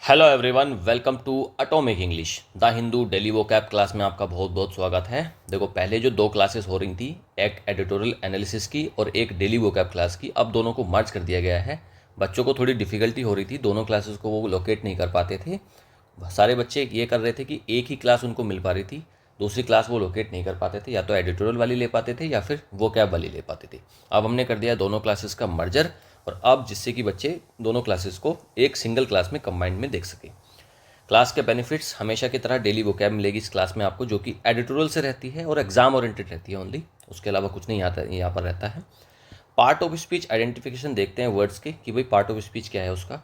Hello everyone, welcome to Atomic English the Hindu daily vocab class में आपका बहुत बहुत स्वागत है। देखो, पहले जो दो क्लासेस हो रही थी, एक एडिटोरियल एनालिसिस की और एक डेली वोकैब क्लास की, अब दोनों को मर्ज कर दिया गया है। बच्चों को थोड़ी डिफिकल्टी हो रही थी, दोनों क्लासेस को वो लोकेट नहीं कर पाते थे। सारे बच्चे ये कर रहे थे कि एक ही क्लास उनको मिल पा रही थी, दूसरी क्लास वो लोकेट नहीं कर पाते थे, या तो एडिटोरियल वाली ले पाते थे या फिर वोकैब वाली ले पाते थे। अब हमने कर दिया दोनों क्लासेस का मर्जर, और अब जिससे कि बच्चे दोनों क्लासेस को एक सिंगल क्लास में कंबाइंड में देख सके। क्लास के बेनिफिट्स हमेशा की तरह डेली वोकैब मिलेगी इस क्लास में आपको, जो कि एडिटोरियल से रहती है और एग्जाम ओरिएंटेड रहती है ओनली, उसके अलावा कुछ नहीं आता यहाँ पर रहता है। पार्ट ऑफ स्पीच आइडेंटिफिकेशन देखते हैं वर्ड्स के कि भाई पार्ट ऑफ स्पीच क्या है उसका,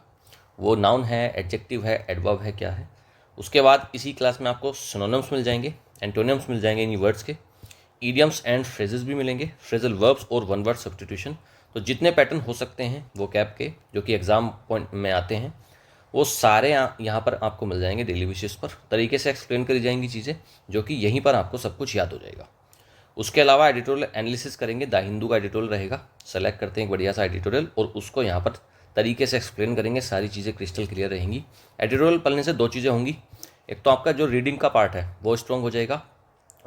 वो नाउन है, एडजेक्टिव है, एडवर्ब है, क्या है। उसके बाद इसी क्लास में आपको सिनोनिम्स मिल जाएंगे, एंटोनिम्स मिल जाएंगे इन वर्ड्स के, ईडियम्स एंड फ्रेजेस भी मिलेंगे, फ्रेजल वर्ब्स और वन वर्ड सब्स्टिट्यूशन। तो जितने पैटर्न हो सकते हैं वो कैब के जो कि एग्जाम पॉइंट में आते हैं, वो सारे यहाँ पर आपको मिल जाएंगे डेली बेसिस पर। तरीके से एक्सप्लेन करी जाएंगी चीज़ें, जो कि यहीं पर आपको सब कुछ याद हो जाएगा। उसके अलावा एडिटोरियल एनालिसिस करेंगे, द हिंदू का एडिटोरियल रहेगा। सेलेक्ट करते हैं एक बढ़िया सा एडिटोरियल और उसको यहाँ पर तरीके से एक्सप्लेन करेंगे, सारी चीज़ें क्रिस्टल क्लियर रहेंगी। एडिटोरियल पढ़ने से दो चीज़ें होंगी, एक तो आपका जो रीडिंग का पार्ट है वो स्ट्रॉन्ग हो जाएगा,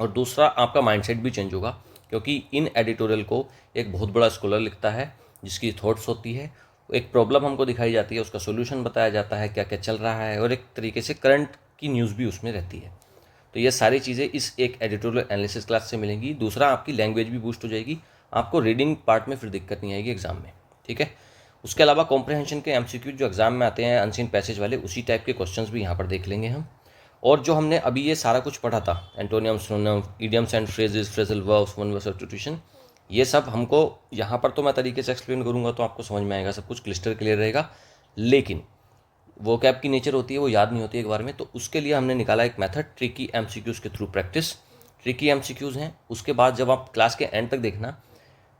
और दूसरा आपका माइंडसेट भी चेंज होगा, क्योंकि इन एडिटोरियल को एक बहुत बड़ा स्कॉलर लिखता है जिसकी थॉट्स होती है, एक प्रॉब्लम हमको दिखाई जाती है, उसका सोल्यूशन बताया जाता है, क्या क्या चल रहा है, और एक तरीके से करंट की न्यूज़ भी उसमें रहती है। तो ये सारी चीज़ें इस एक एडिटोरियल एनालिसिस क्लास से मिलेंगी। दूसरा, आपकी लैंग्वेज भी बूस्ट हो जाएगी, आपको रीडिंग पार्ट में फिर दिक्कत नहीं आएगी एग्जाम में, ठीक है। उसके अलावा कॉम्प्रहेंशन के एमसीक्यू जो एग्जाम में आते हैं अनसीन पैसेज वाले, उसी टाइप के क्वेश्चंस भी यहाँ पर देख लेंगे हम। और जो हमने अभी ये सारा कुछ पढ़ा था, antonym, synonym, idioms and phrases, phrasal verbs, one word substitution, ये सब हमको यहाँ पर तो मैं तरीके से एक्सप्लेन करूँगा तो आपको समझ में आएगा, सब कुछ क्लिस्टर क्लियर रहेगा। लेकिन वो कैब की नेचर होती है, वो याद नहीं होती एक बार में, तो उसके लिए हमने निकाला एक मेथड, ट्रिकी एमसीक्यूज़ के थ्रू प्रैक्टिस। ट्रिकी एमसीक्यूज़ हैं, उसके बाद जब आप क्लास के एंड तक देखना,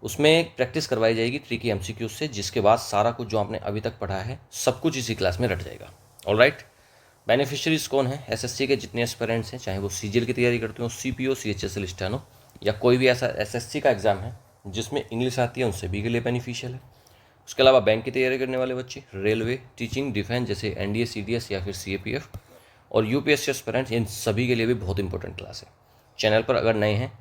उसमें एक प्रैक्टिस करवाई जाएगी ट्रिकी एमसीक्यूज़ से, जिसके बाद सारा कुछ जो आपने अभी तक पढ़ा है सब कुछ इसी क्लास में रट जाएगा। ऑलराइट, बेनिफिशियरीज कौन है? एसएससी के जितने एस्पिरेंट्स हैं, चाहे वो सीजीएल की तैयारी करते हो, सीपीओ, सीएचएसएल, स्टेनो, या कोई भी ऐसा एसएससी का एग्जाम है जिसमें इंग्लिश आती है, उन सभी के लिए बेनिफिशियल है। उसके अलावा बैंक की तैयारी करने वाले बच्चे, रेलवे, टीचिंग, डिफेंस जैसे एनडीए, सीडीएस या फिर सीएपीएफ, और यूपीएससी एस्पिरेंट्स, इन सभी के लिए भी बहुत इंपॉर्टेंट क्लास है। चैनल पर अगर नए हैं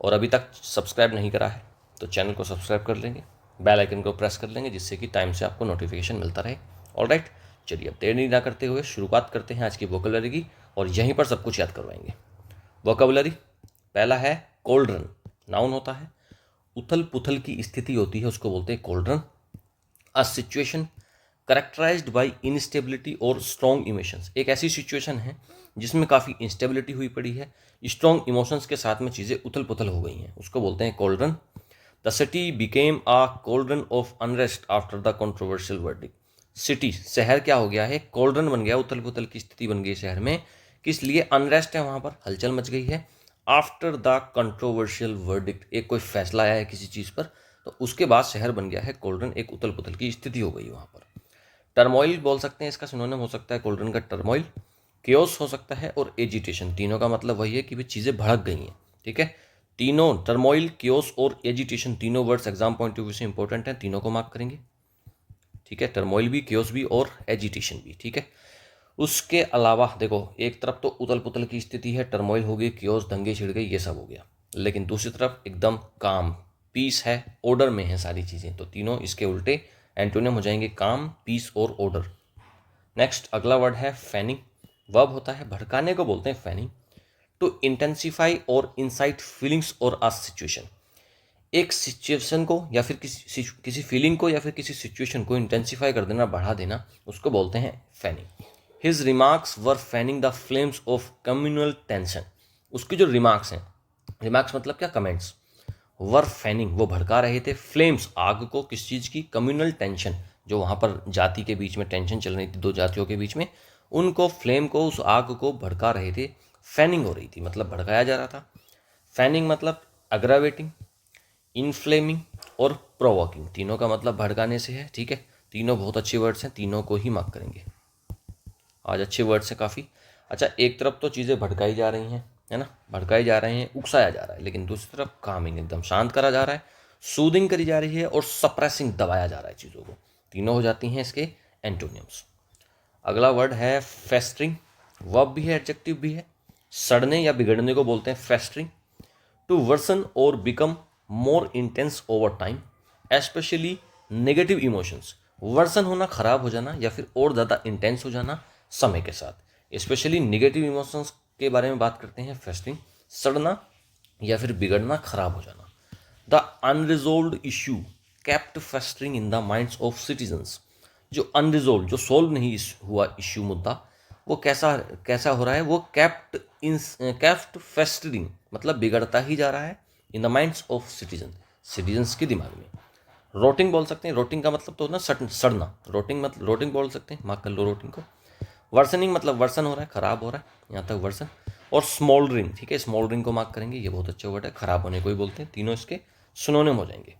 और अभी तक सब्सक्राइब नहीं करा है तो चैनल को सब्सक्राइब कर लेंगे, बेल आइकन को प्रेस कर लेंगे, जिससे कि टाइम से आपको नोटिफिकेशन मिलता रहे। ऑलराइट, चलिए अब देर नहीं ना करते हुए शुरुआत करते हैं आज की वोकैबुलरी की, और यहीं पर सब कुछ याद करवाएंगे। वोकैबुलरी पहला है कोल्ड्रन। नाउन होता है, उथल पुथल की स्थिति होती है, उसको बोलते हैं cauldron. A situation characterised by instability और स्ट्रॉन्ग इमोशंस, एक ऐसी सिचुएशन है जिसमें काफ़ी इंस्टेबिलिटी हुई पड़ी है, स्ट्रॉन्ग इमोशंस के साथ में चीज़ें उथल पुथल हो गई हैं, उसको बोलते हैं cauldron. The city became a cauldron of unrest after the controversial verdict. City, शहर क्या हो गया है? कोल्ड्रन बन गया, उथल पुथल की स्थिति बन गई शहर में। किस लिए? अनरेस्ट है, वहाँ पर हलचल मच गई है। आफ्टर द कंट्रोवर्शियल वर्डिक्ट, एक कोई फैसला आया है किसी चीज़ पर, तो उसके बाद शहर बन गया है कोल्ड्रन, एक उथल पुथल की स्थिति हो गई वहाँ पर। टर्मोइल बोल सकते हैं, इसका सिनोनिम हो सकता है कोल्ड्रन का टर्मोइल। केओस हो सकता है, और एजिटेशन, तीनों का मतलब वही है कि भी चीज़ें भड़क गई हैं, ठीक है। तीनों, टर्मोइल, केओस और एजिटेशन, तीनों words exam point of view से इंपॉर्टेंट हैं, तीनों को मार्क करेंगे, ठीक है। टर्मोइल भी, केओस भी और एजिटेशन भी, ठीक है। उसके अलावा देखो, एक तरफ तो उथल पुथल की स्थिति है, टर्मोइल हो गई, केओस, दंगे छिड़ गई, ये सब हो गया। लेकिन दूसरी तरफ एकदम काम, पीस है, ऑर्डर में है सारी चीज़ें, तो तीनों इसके उल्टे एंटोनियम हो जाएंगे, काम, पीस और ऑर्डर। नेक्स्ट अगला वर्ड है फैनिंग। वर्ब होता है, भड़काने को बोलते हैं फैनिंग। टू इंटेंसिफाई और इंसाइट फीलिंग्स और अ सिचुएशन, एक सिचुएशन को या फिर किसी फीलिंग को या फिर किसी सिचुएशन को इंटेंसिफाई कर देना, बढ़ा देना, उसको बोलते हैं fanning. His remarks were fanning the flames of communal tension, उसके जो रिमार्क्स हैं, रिमार्क्स मतलब क्या? कमेंट्स। वर फैनिंग, वो भड़का रहे थे, फ्लेम्स, आग को, किस चीज़ की? कम्युनल टेंशन, जो वहाँ पर जाति के बीच में टेंशन चल रही थी, दो जातियों के बीच में, उनको, फ्लेम को, उस आग को भड़का रहे थे। फैनिंग हो रही थी मतलब भड़काया जा रहा था। फैनिंग मतलब अग्रावेटिंग, इनफ्लेमिंग और प्रोवोकिंग, तीनों का मतलब भड़काने से है, ठीक है। तीनों बहुत अच्छे वर्ड्स हैं, तीनों को ही मार्क करेंगे। आज अच्छे वर्ड्स हैं काफ़ी। अच्छा, एक तरफ तो चीज़ें भड़काई जा रही हैं, है ना, भड़काए जा रहे हैं, उकसाया जा रहा है, लेकिन दूसरी तरफ कामिंग, एकदम शांत करा जा रहा है, सूदिंग करी जा रही है, और सप्रेसिंग, दबाया जा रहा है चीज़ों को। तीनों हो जाती हैं इसके एंटोनियम्स। अगला वर्ड है फेस्टरिंग, वर्ब भी है एडजेक्टिव भी है। सड़ने या बिगड़ने को बोलते हैं festering. To worsen or become more intense over time, especially negative emotions. Worsen होना, खराब हो जाना, या फिर और ज़्यादा इंटेंस हो जाना समय के साथ। स्पेशली नेगेटिव इमोशंस के बारे में बात करते हैं फेस्टरिंग। सड़ना या फिर बिगड़ना, खराब हो जाना। The unresolved issue kept festering in the minds of citizens. जो अनरिजोल्व, जो सोल्व नहीं हुआ इश्यू, मुद्दा, वो कैसा कैसा हो रहा है, वो कैप्ट फेस्टरिंग मतलब बिगड़ता ही जा रहा है इन द माइंड्स ऑफ सिटीजन्स के दिमाग में। रोटिंग बोल सकते हैं, रोटिंग का मतलब तो ना सड़ना, रोटिंग मतलब रोटिंग बोल सकते हैं, मार्क कर लो रोटिंग को। वर्सनिंग मतलब वर्सन हो रहा है, खराब हो रहा है, यहाँ तक वर्सन। और स्मोल्डरिंग, ठीक है, स्मोल्डरिंग को मार्क करेंगे, ये बहुत अच्छा वर्ड है, खराब होने को ही बोलते हैं, तीनों इसके सिनोनिम हो जाएंगे।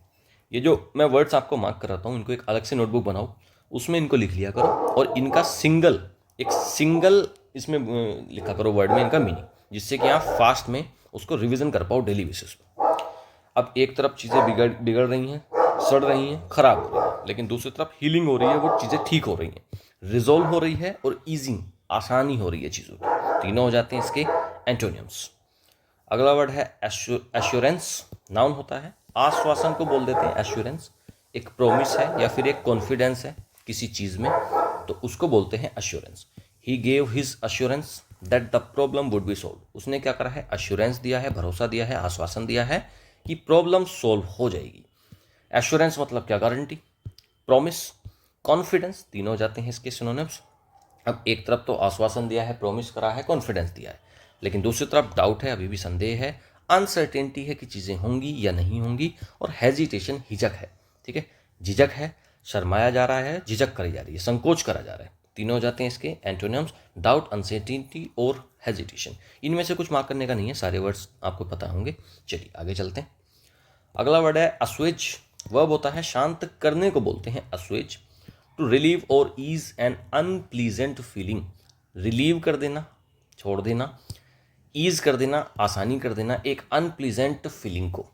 ये जो मैं वर्ड्स आपको मार्क कराता हूँ, इनको एक अलग से नोटबुक बनाओ, उसमें इनको लिख लिया करो, और इनका एक सिंगल इसमें लिखा करो वर्ड में इनका मीनिंग, जिससे कि आप फास्ट में उसको रिवीजन कर पाओ डेली बेसिस पर। अब एक तरफ चीज़ें बिगड़ रही हैं, सड़ रही हैं, खराब हो रही हैं, लेकिन दूसरी तरफ हीलिंग हो रही है, वो चीज़ें ठीक हो रही हैं, रिजोल्व हो रही है, और ईजिंग, आसानी हो रही है चीज़ों की। तीनों हो जाते हैं इसके एंटोनियम्स। अगला वर्ड है एश्योरेंस, नाउन होता है। आश्वासन को बोल देते हैं एश्योरेंस। एक प्रोमिस है या फिर एक कॉन्फिडेंस है किसी चीज़ में, तो उसको बोलते हैं assurance. He gave his assurance that the problem would be solve. उसने क्या करा है, एश्योरेंस दिया है, भरोसा दिया है, आश्वासन दिया है कि प्रॉब्लम सोल्व हो जाएगी। एश्योरेंस मतलब क्या, गारंटी। प्रॉमिस, कॉन्फिडेंस, तीनों हो जाते हैं इसके सिनोनिम्स। अब एक तरफ तो आश्वासन दिया है, प्रॉमिस करा है, कॉन्फिडेंस दिया है, लेकिन दूसरी तरफ डाउट है, अभी भी संदेह है, अनसर्टेनिटी है कि चीज़ें होंगी या नहीं होंगी, और हेजिटेशन, हिचक है, ठीक है, झिझक है, शर्माया जा रहा है, झिझक करी जा रही है, संकोच करा जा रहा है। तीनों हो जाते हैं इसके एंटोनिम्स, डाउट, अनसर्टेनिटी और हेजिटेशन। इनमें से कुछ मार्क करने का नहीं है, सारे वर्ड्स आपको पता होंगे। चलिए आगे चलते हैं। अगला वर्ड है असुएज, वर्ब होता है शांत करने को बोलते हैं assuage. To relieve or ease an unpleasant feeling, relieve कर देना, छोड़ देना, ईज कर देना, आसानी कर देना एक अनप्लीजेंट फीलिंग को।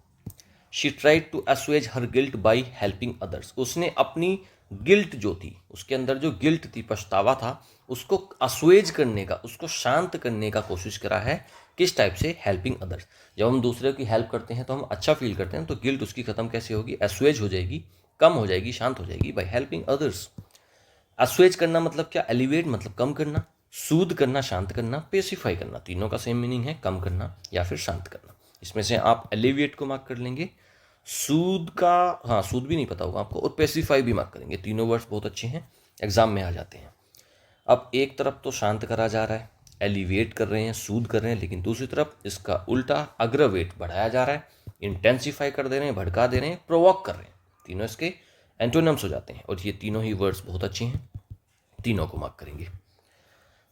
She tried to assuage her guilt by helping others. उसने अपनी गिल्ट जो थी, उसके अंदर जो गिल्ट थी, पछतावा था, उसको असुएज करने का, उसको शांत करने का कोशिश करा है। किस टाइप से, हेल्पिंग अदर्स। जब हम दूसरे की हेल्प करते हैं तो हम अच्छा फील करते हैं, तो गिल्ट उसकी खत्म कैसे होगी, असुएज हो जाएगी, कम हो जाएगी, शांत हो जाएगी बाई हेल्पिंग अदर्स। असुएज करना मतलब क्या, एलिवेट मतलब कम करना, सूद करना शांत करना, पेसिफाई करना, तीनों का सेम मीनिंग है, कम करना या फिर शांत करना। इसमें से आप एलिवेट को मार्क कर लेंगे, सूद का, हाँ सूद भी नहीं पता होगा आपको, और पेसिफाई भी मार्क करेंगे। तीनों वर्ड्स बहुत अच्छे हैं, एग्जाम में आ जाते हैं। अब एक तरफ तो शांत करा जा रहा है, एलिवेट कर रहे हैं, सूद कर रहे हैं, लेकिन दूसरी तरफ इसका उल्टा अग्रवेट, बढ़ाया जा रहा है, इंटेंसिफाई कर दे रहे हैं, भड़का दे रहे हैं, प्रोवोक कर रहे हैं। तीनों इसके एंटोनिम्स हो जाते हैं, और ये तीनों ही वर्ड्स बहुत अच्छे हैं, तीनों को मार्क करेंगे।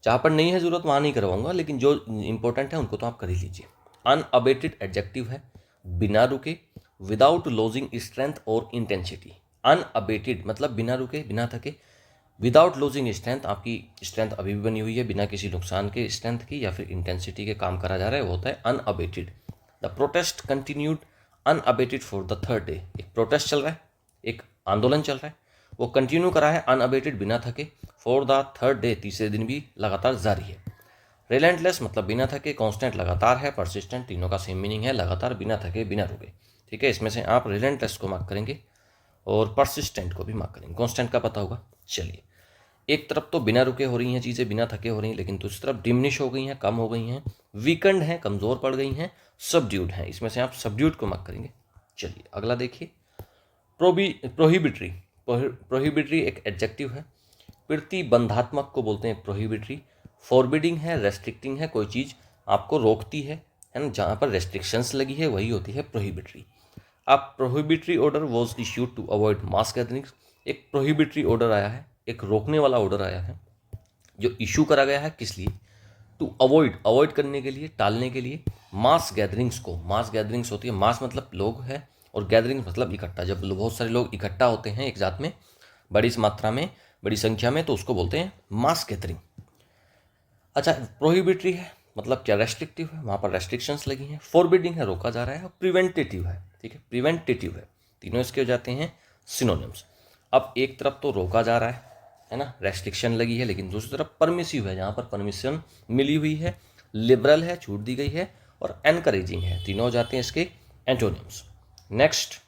जहाँ पर नहीं है ज़रूरत वहाँ नहीं करवाऊंगा, लेकिन जो इंपॉर्टेंट है उनको तो आप कर ही लीजिए। अनअबेटेड एडजेक्टिव है, बिना रुके, विदाउट लॉजिंग स्ट्रेंथ और इंटेंसिटी। अनअबेटेड मतलब बिना रुके, बिना थके। विदाउट लॉजिंग स्ट्रेंथ, आपकी स्ट्रेंथ अभी भी बनी हुई है, बिना किसी नुकसान के स्ट्रेंथ की या फिर इंटेंसिटी के काम करा जा रहा है, वो होता है unabated. The protest continued unabated for the third day. एक प्रोटेस्ट चल रहा है, एक आंदोलन चल रहा है, वो कंटिन्यू करा है अनअबेटेड, बिना थके, फॉर द थर्ड डे, तीसरे दिन भी लगातार जारी है। रिलेंटलेस मतलब बिना थके, कांस्टेंट लगातार है, परसिस्टेंट, तीनों का सेम मीनिंग है, लगातार, बिना थके, बिना रुके, ठीक है। इसमें से आप रिलेंटलेस को मार्क करेंगे और परसिस्टेंट को भी मार्क करेंगे, कांस्टेंट का पता होगा। चलिए, एक तरफ तो बिना रुके हो रही हैं चीज़ें, बिना थके हो रही हैं, लेकिन दूसरी तरफ डिमिनिश हो गई हैं, कम हो गई हैं, वीकेंड हैं, कमज़ोर पड़ गई हैं, सबड्यूड हैं। इसमें से आप सबड्यूड को मार्क करेंगे। चलिए अगला देखिए, प्रोहिबिटरी। प्रोहिबिटरी एक एडजेक्टिव है, प्रतिबंधात्मक को बोलते हैं प्रोहिबिटरी। फॉरबिडिंग है, रेस्ट्रिक्टिंग है, कोई चीज़ आपको रोकती है ना, जहाँ पर रेस्ट्रिक्शंस लगी है वही होती है प्रोहिबिटरी। अब prohibitory order was issued to avoid mass gatherings. एक प्रोहिबिटरी ऑर्डर आया है, एक रोकने वाला ऑर्डर आया है, जो इशू करा गया है, किस लिए, टू अवॉइड करने के लिए, टालने के लिए, मास गैदरिंग्स को। मास गैदरिंग्स होती है, मास मतलब लोग है, और गैदरिंग्स मतलब इकट्ठा। जब बहुत सारे लोग इकट्ठा होते हैं एक साथ में, बड़ी मात्रा में, बड़ी संख्या में, तो उसको बोलते हैं मास गैदरिंग। अच्छा, प्रोहिबिटरी है मतलब क्या, रेस्ट्रिक्टिव है, वहाँ पर रेस्ट्रिक्शंस लगी हैं। फॉरबिडिंग है, रोका जा रहा है, और प्रिवेंटेटिव है, ठीक है, प्रिवेंटेटिव है। तीनों इसके हो जाते हैं सिनोनिम्स। अब एक तरफ तो रोका जा रहा है, है ना, रेस्ट्रिक्शन लगी है, लेकिन दूसरी तरफ परमिसिव है, जहाँ पर परमिशन मिली हुई है, लिबरल है, छूट दी गई है, और एनकरेजिंग है। तीनों हो जाते हैं इसके एंटोनिम्स। नेक्स्ट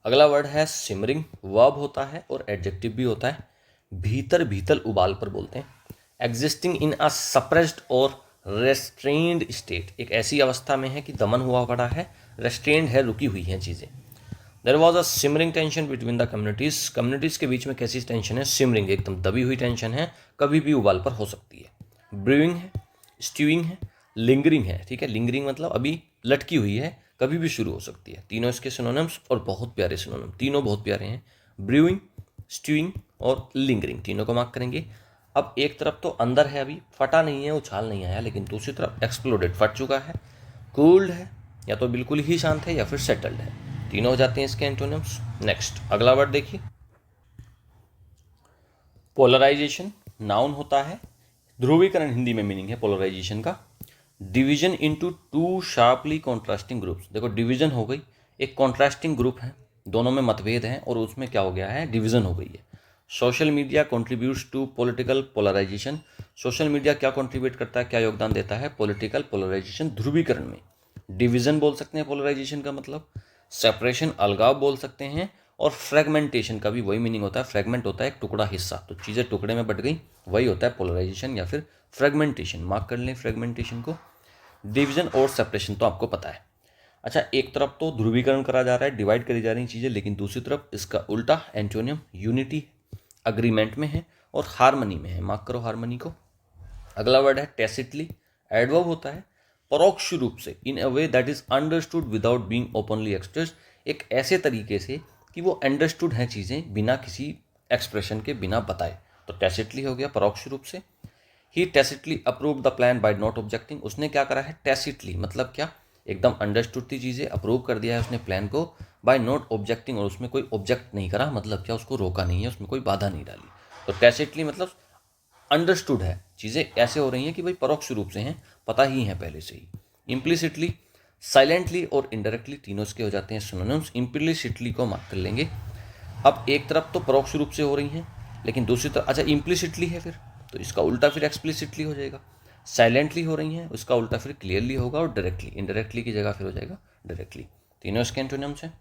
अगला वर्ड है सिमरिंग। वर्ब होता है और एडजेक्टिव भी होता है। भीतर भीतर उबाल पर बोलते हैं। एग्जिस्टिंग इन अ सप्रेस्ड और रेस्ट्रेन्ड स्टेट, एक ऐसी अवस्था में है कि दमन हुआ पड़ा है, रेस्ट्रेन्ड है, रुकी हुई हैं चीज़ें। There was a simmering tension between the communities, communities के बीच में कैसी टेंशन है, सिमरिंग, एकदम दबी हुई टेंशन है, कभी भी उबाल पर हो सकती है। ब्रूइंग है, स्ट्यूइंग है, लिंगरिंग है, ठीक है, लिंगरिंग मतलब अभी लटकी हुई है, कभी भी शुरू हो सकती है। तीनों इसके सिनोनिम्स और बहुत प्यारे सिनोनिम, तीनों बहुत प्यारे हैं। ब्रूइंग, स्ट्यूइंग और लिंगरिंग, तीनों को मार्क करेंगे। अब एक तरफ तो अंदर है, अभी फटा नहीं है, उछाल नहीं आया, लेकिन दूसरी तरफ एक्सप्लोडेड, फट चुका है। कूल्ड है, या तो बिल्कुल ही शांत है या फिर सेटल्ड है। तीनों हो जाते हैं इसके एंटोनिम्स। नेक्स्ट अगला वर्ड देखिए, पोलराइजेशन। नाउन होता है। ध्रुवीकरण हिंदी में मीनिंग है पोलराइजेशन का। Division into two sharply contrasting groups, देखो डिवीजन हो गई, एक कॉन्ट्रास्टिंग ग्रुप है, दोनों में मतभेद हैं और उसमें क्या हो गया है, डिवीजन हो गई है। Social media contributes to political polarisation, social media क्या कंट्रीब्यूट करता है, क्या योगदान देता है पॉलिटिकल पोलराइजेशन, ध्रुवीकरण में। डिवीजन बोल सकते हैं पोलराइजेशन का मतलब, सेपरेशन अलगाव बोल सकते हैं, और फ्रेगमेंटेशन का भी वही मीनिंग होता है। फ्रेगमेंट होता है एक टुकड़ा हिस्सा, तो चीज़ें टुकड़े में बट गई, वही होता है पोलराइजेशन या फिर फ्रेगमेंटेशन। मार्क कर लें फ्रेगमेंटेशन को। डिवीजन और सेपरेशन तो आपको पता है। अच्छा, एक तरफ तो ध्रुवीकरण करा जा रहा है, डिवाइड करी जा रही चीज़ें, लेकिन दूसरी तरफ इसका उल्टा एंटोनियम यूनिटी, अग्रीमेंट में है और हारमनी में है। मार्क करो हारमनी को। अगला वर्ड है टेसिटली। एडवर्ब होता है परोक्ष रूप से, in a way that is understood without being openly expressed, एक ऐसे तरीके से कि वो अंडरस्टूड हैं चीज़ें बिना किसी एक्सप्रेशन के, बिना बताए, तो टेसिटली हो गया परोक्ष रूप से। He tacitly approve the plan by not objecting, उसने क्या करा है टेसिटली, मतलब क्या, एकदम अंडरस्टूड थी चीज़ें, अप्रूव कर दिया है उसने प्लान को, बाय नॉट ऑब्जेक्टिंग, और उसमें कोई ऑब्जेक्ट नहीं करा, मतलब क्या, उसको रोका नहीं है, उसमें कोई बाधा नहीं डाली। तो टेसिटली मतलब अंडरस्टूड है, चीज़ें ऐसे हो रही हैं कि भाई परोक्ष रूप से हैं, पता ही है पहले से ही। इम्प्लिसिटली, साइलेंटली और इनडायरेक्टली, तीनों इसके हो जाते हैं सिनोनिम्स। इम्प्लिसिटली को मार्क कर लेंगे। अब एक तरफ तो परोक्ष रूप से हो रही हैं, लेकिन दूसरी तरफ, अच्छा इम्प्लिसिटली है फिर, तो इसका उल्टा फिर एक्सप्लिसिटली हो जाएगा। साइलेंटली हो रही हैं, उसका उल्टा फिर क्लियरली होगा, और डायरेक्टली, इनडायरेक्टली की जगह फिर हो जाएगा डायरेक्टली। तीनों इसके एंटोनिम्स हैं।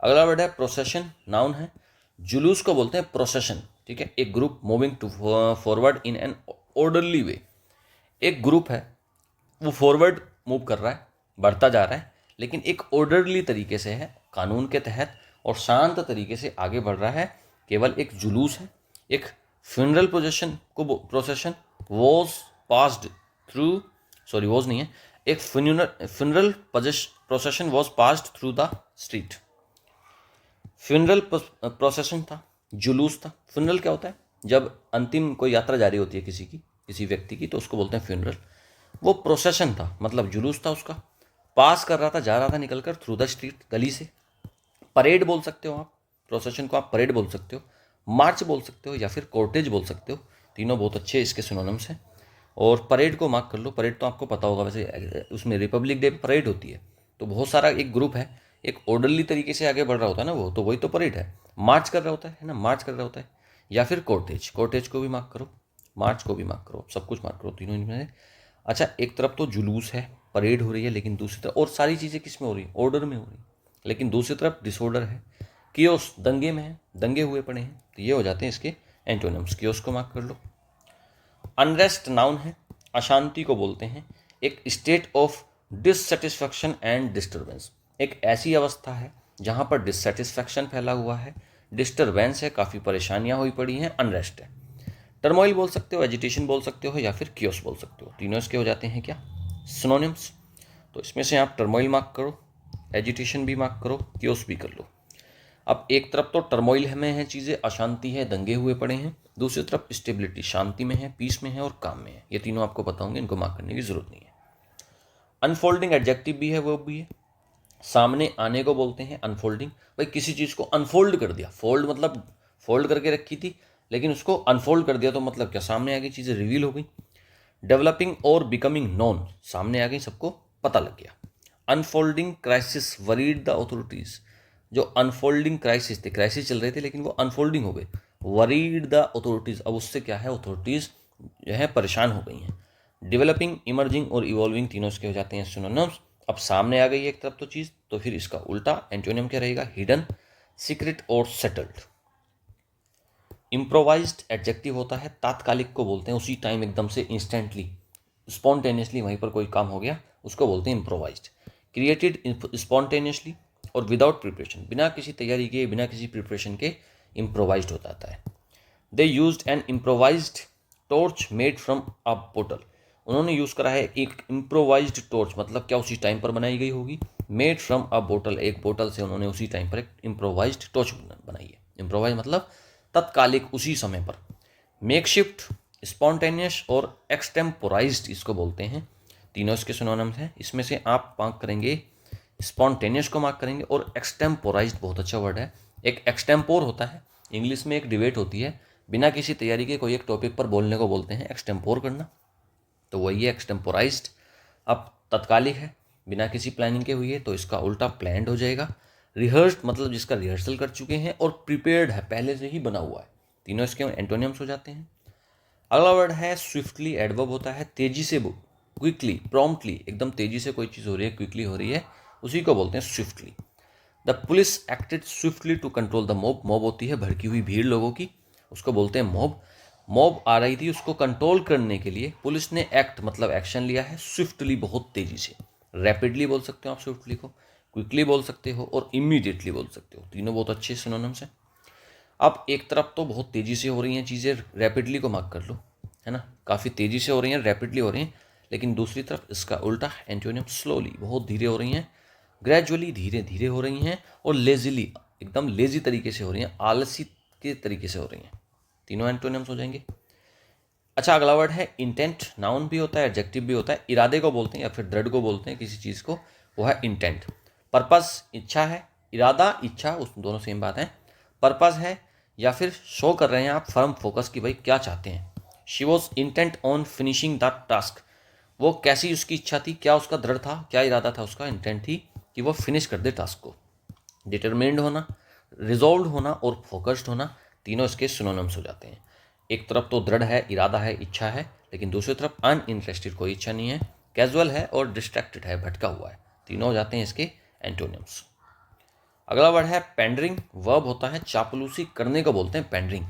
अगला वर्ड है प्रोसेशन। नाउन है। जुलूस को बोलते हैं प्रोसेशन, ठीक है, एक group moving to forward in an orderly way. एक ग्रुप है, वो फॉरवर्ड मूव कर रहा है, बढ़ता जा रहा है, लेकिन एक ऑर्डरली तरीके से है, कानून के तहत, और शांत तरीके से आगे बढ़ रहा है। केवल एक जुलूस है। एक funeral procession was passed through, sorry was नहीं है, एक funeral procession was passed through the street. Funeral procession था, जुलूस था। फ्यूनरल क्या होता है, जब अंतिम कोई यात्रा जारी होती है किसी की, किसी व्यक्ति की, तो उसको बोलते हैं फ्यूनरल। वो प्रोसेशन था, मतलब जुलूस था उसका, पास कर रहा था, जा रहा था निकल कर थ्रू द स्ट्रीट, गली से। परेड बोल सकते हो आप, प्रोसेशन को आप परेड बोल सकते हो, मार्च बोल सकते हो, या फिर कोर्टेज बोल सकते हो। तीनों बहुत अच्छे इसके सिनोनिम्स हैं। और परेड को मार्क कर लो। परेड तो आपको पता होगा, वैसे उसमें रिपब्लिक डे परेड होती है, तो बहुत सारा एक ग्रुप है, एक ऑर्डरली तरीके से आगे बढ़ रहा होता है ना, वो तो वही तो परेड है। मार्च कर रहा होता है ना, मार्च कर रहा होता है। या फिर कोर्टेज, कोर्टेज को भी मार्क करो, मार्च को भी मार्क करो, सब कुछ मार्क करो, तीनों इनमें से। अच्छा, एक तरफ तो जुलूस है, परेड हो रही है, लेकिन दूसरी तरफ, और सारी चीज़ें किस में हो रही है, ऑर्डर में हो रही है, लेकिन दूसरी तरफ डिसऑर्डर है, कियोस, दंगे में है, दंगे हुए पड़े हैं, तो ये हो जाते हैं इसके एंटोनिम्स। कियोस को मार्क कर लो। अनरेस्ट नाउन है। अशांति को बोलते हैं, एक state of dissatisfaction and disturbance, एक ऐसी अवस्था है जहाँ पर डिससेटिस्फैक्शन फैला हुआ है, डिस्टर्बेंस है, काफ़ी परेशानियाँ हुई पड़ी हैं, अनरेस्ट है। टर्मोइल बोल सकते हो, एजिटेशन बोल सकते हो, या फिर कियोस बोल सकते हो। तीनों इसके हो जाते हैं क्या, सिनोनिम्स। तो इसमें से आप टर्मोइल मार्क करो, एजिटेशन भी मार्क करो, कियोस भी कर लो। अब एक तरफ तो टर्मोइल में है चीज़ें, अशांति है, दंगे हुए पड़े हैं, दूसरी तरफ स्टेबिलिटी, शांति में है, पीस में है और काम में है। ये तीनों आपको पता होंगे, इनको मार्क करने की जरूरत नहीं है। अनफोल्डिंग एडजेक्टिव भी है, वो भी है। सामने आने को बोलते हैं अनफोल्डिंग, भाई किसी चीज़ को अनफोल्ड कर दिया। फोल्ड मतलब फोल्ड करके रखी थी, लेकिन उसको अनफोल्ड कर दिया, तो मतलब क्या, सामने आ गई, चीज़ें रिवील हो गई। डेवलपिंग और बिकमिंग नोन, सामने आ गई, सबको पता लग गया। Unfolding crisis worried the authorities, जो अनफोल्डिंग क्राइसिस थे, क्राइसिस चल रहे थे लेकिन वो अनफोल्डिंग हो गए। वरीड द अथॉरिटीज़, अब उससे क्या है, अथॉरिटीज़ जो है परेशान हो गई हैं। डेवलपिंग, इमर्जिंग और इवॉल्विंग तीनों इसके हो जाते हैं सिनोनिम्स। अब सामने आ गई है एक तरफ तो चीज़, तो फिर इसका उल्टा एंटोनिम क्या रहेगा, हिडन, सीक्रेट और सेटल्ड। इम्प्रोवाइज्ड एडजेक्टिव होता है, तात्कालिक को बोलते हैं, उसी टाइम एकदम से इंस्टेंटली स्पॉन्टेनियसली वहीं पर कोई काम हो गया उसको बोलते हैं इम्प्रोवाइज्ड। क्रिएटेड स्पॉन्टेनियसली और विदाउट प्रिपरेशन, बिना किसी तैयारी के, बिना किसी प्रिपरेशन के इम्प्रोवाइज्ड हो जाता है। They used N improvised torch made from a बोतल, उन्होंने यूज़ करा है एक इम्प्रोवाइज्ड टॉर्च, मतलब क्या उसी टाइम पर बनाई गई होगी, मेड फ्रॉम अ बोतल, एक बोतल से उन्होंने उसी टाइम पर एक इम्प्रोवाइज्ड टॉर्च बनाई है। इम्प्रोवाइज मतलब तत्कालिक, उसी समय पर। मेकशिफ्ट, स्पॉन्टेनियस और एक्सटेम्पोराइज्ड इसको बोलते हैं, तीनों इसके सिनोनिम्स हैं। इसमें से आप मार्क करेंगे, स्पॉन्टेनियस को मार्क करेंगे और एक्सटेम्पोराइज्ड बहुत अच्छा वर्ड है। एक एक्सटेम्पोर होता है, इंग्लिश में एक डिबेट होती है, बिना किसी तैयारी के कोई एक टॉपिक पर बोलने को बोलते हैं एक्सटेम्पोर करना, तो वही है एक्सटेम्पोराइज्ड। अब तत्कालिक है, बिना किसी प्लानिंग के हुई है, तो इसका उल्टा प्लान्ड हो जाएगा। रिहर्स्ड मतलब जिसका रिहर्सल कर चुके हैं, और प्रिपेयर्ड है, पहले से ही बना हुआ है, तीनों इसके एंटोनिम्स हो जाते हैं। अगला वर्ड है स्विफ्टली, एडवर्ब होता है तेजी से, क्विकली, प्रॉम्प्टली, एकदम तेजी से कोई चीज़ हो रही है, क्विकली हो रही है, उसी को बोलते हैं swiftly. The police acted swiftly to control the mob, mob होती है भड़की हुई भीड़ लोगों की, उसको बोलते हैं मॉब। मॉब आ रही थी, उसको कंट्रोल करने के लिए पुलिस ने एक्ट मतलब एक्शन लिया है, स्विफ्टली बहुत तेजी से। रैपिडली बोल सकते हो आप स्विफ्टली को, क्विकली बोल सकते हो और इमीडिएटली बोल सकते हो, तीनों बहुत अच्छे सिनोनिम्स हैं। अब एक तरफ तो बहुत तेज़ी से हो रही हैं चीज़ें, रैपिडली को मार्क कर लो, है ना, काफ़ी तेज़ी से हो रही हैं, रैपिडली हो रही हैं, लेकिन दूसरी तरफ इसका उल्टा एंटोनिम स्लोली, बहुत धीरे हो रही हैं, ग्रेजुअली, धीरे धीरे हो रही हैं, और लेजिली, एकदम लेजी तरीके से हो रही हैं, आलसी के तरीके से हो रही हैं, तीनों एंटोनिम्स हो जाएंगे। अच्छा, अगला वर्ड है इंटेंट, नाउन भी होता है, एडजेक्टिव भी होता है, इरादे को बोलते हैं या फिर दृढ़ को बोलते हैं किसी चीज़ को, वो है इंटेंट। पर्पस, इच्छा है, इरादा, इच्छा, उस दोनों सेम बात है। पर्पस है या फिर शो कर रहे हैं आप फर्म फोकस की भाई क्या चाहते हैं। She was intent on finishing the task, वो कैसी उसकी इच्छा थी, क्या उसका दृढ़ था, क्या इरादा था, उसका इंटेंट थी कि वो फिनिश कर दे टास्क को। डिटरमिन्ड होना, रिजॉल्व होना और फोकस्ड होना, तीनों इसके सिनोनिम्स हो जाते हैं। एक तरफ तो दृढ़ है, इरादा है, इच्छा है, लेकिन दूसरी तरफ अनइंटरेस्टेड, कोई इच्छा नहीं है, कैजुअल है और डिस्ट्रैक्टेड है, भटका हुआ है, तीनों हो जाते हैं इसके एंटोनिम्स। अगला वर्ड है पेंडरिंग, वर्ब होता है चापलूसी करने को बोलते हैं pandering.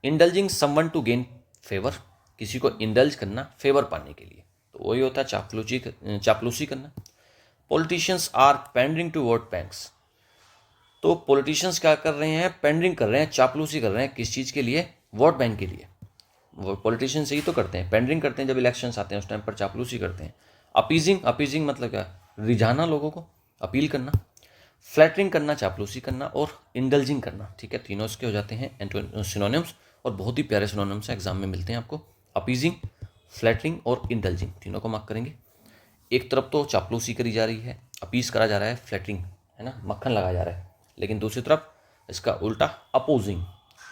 Indulging someone to gain favour, किसी को इंडल्ज करना फेवर पाने के लिए, तो वही होता है चापलूसी करना। Politicians are pandering to vote banks, तो पॉलिटिशियंस क्या कर रहे हैं, पेंडरिंग कर रहे हैं, चापलूसी कर रहे हैं, किस चीज़ के लिए, वोट बैंक के लिए। वो पॉलिटिशियंस यही तो करते हैं, पेंडरिंग करते हैं, जब इलेक्शंस आते हैं उस टाइम पर चापलूसी करते हैं। अपीजिंग, अपीजिंग मतलब क्या, रिझाना लोगों को, अपील करना। फ्लैटरिंग करना, चापलूसी करना, और इंडल्जिंग करना, ठीक है, तीनों इसके हो जाते हैं सिनोनिम्स, और बहुत ही प्यारे सिनोनिम्स एग्जाम में मिलते हैं आपको। अपीजिंग, फ्लैटरिंग और इंडल्जिंग, तीनों को मार्क करेंगे। एक तरफ तो चापलूसी करी जा रही है, अपीज करा जा रहा है, फ्लैटरिंग है ना, मक्खन लगाया जा रहा है, लेकिन दूसरी तरफ इसका उल्टा अपोजिंग,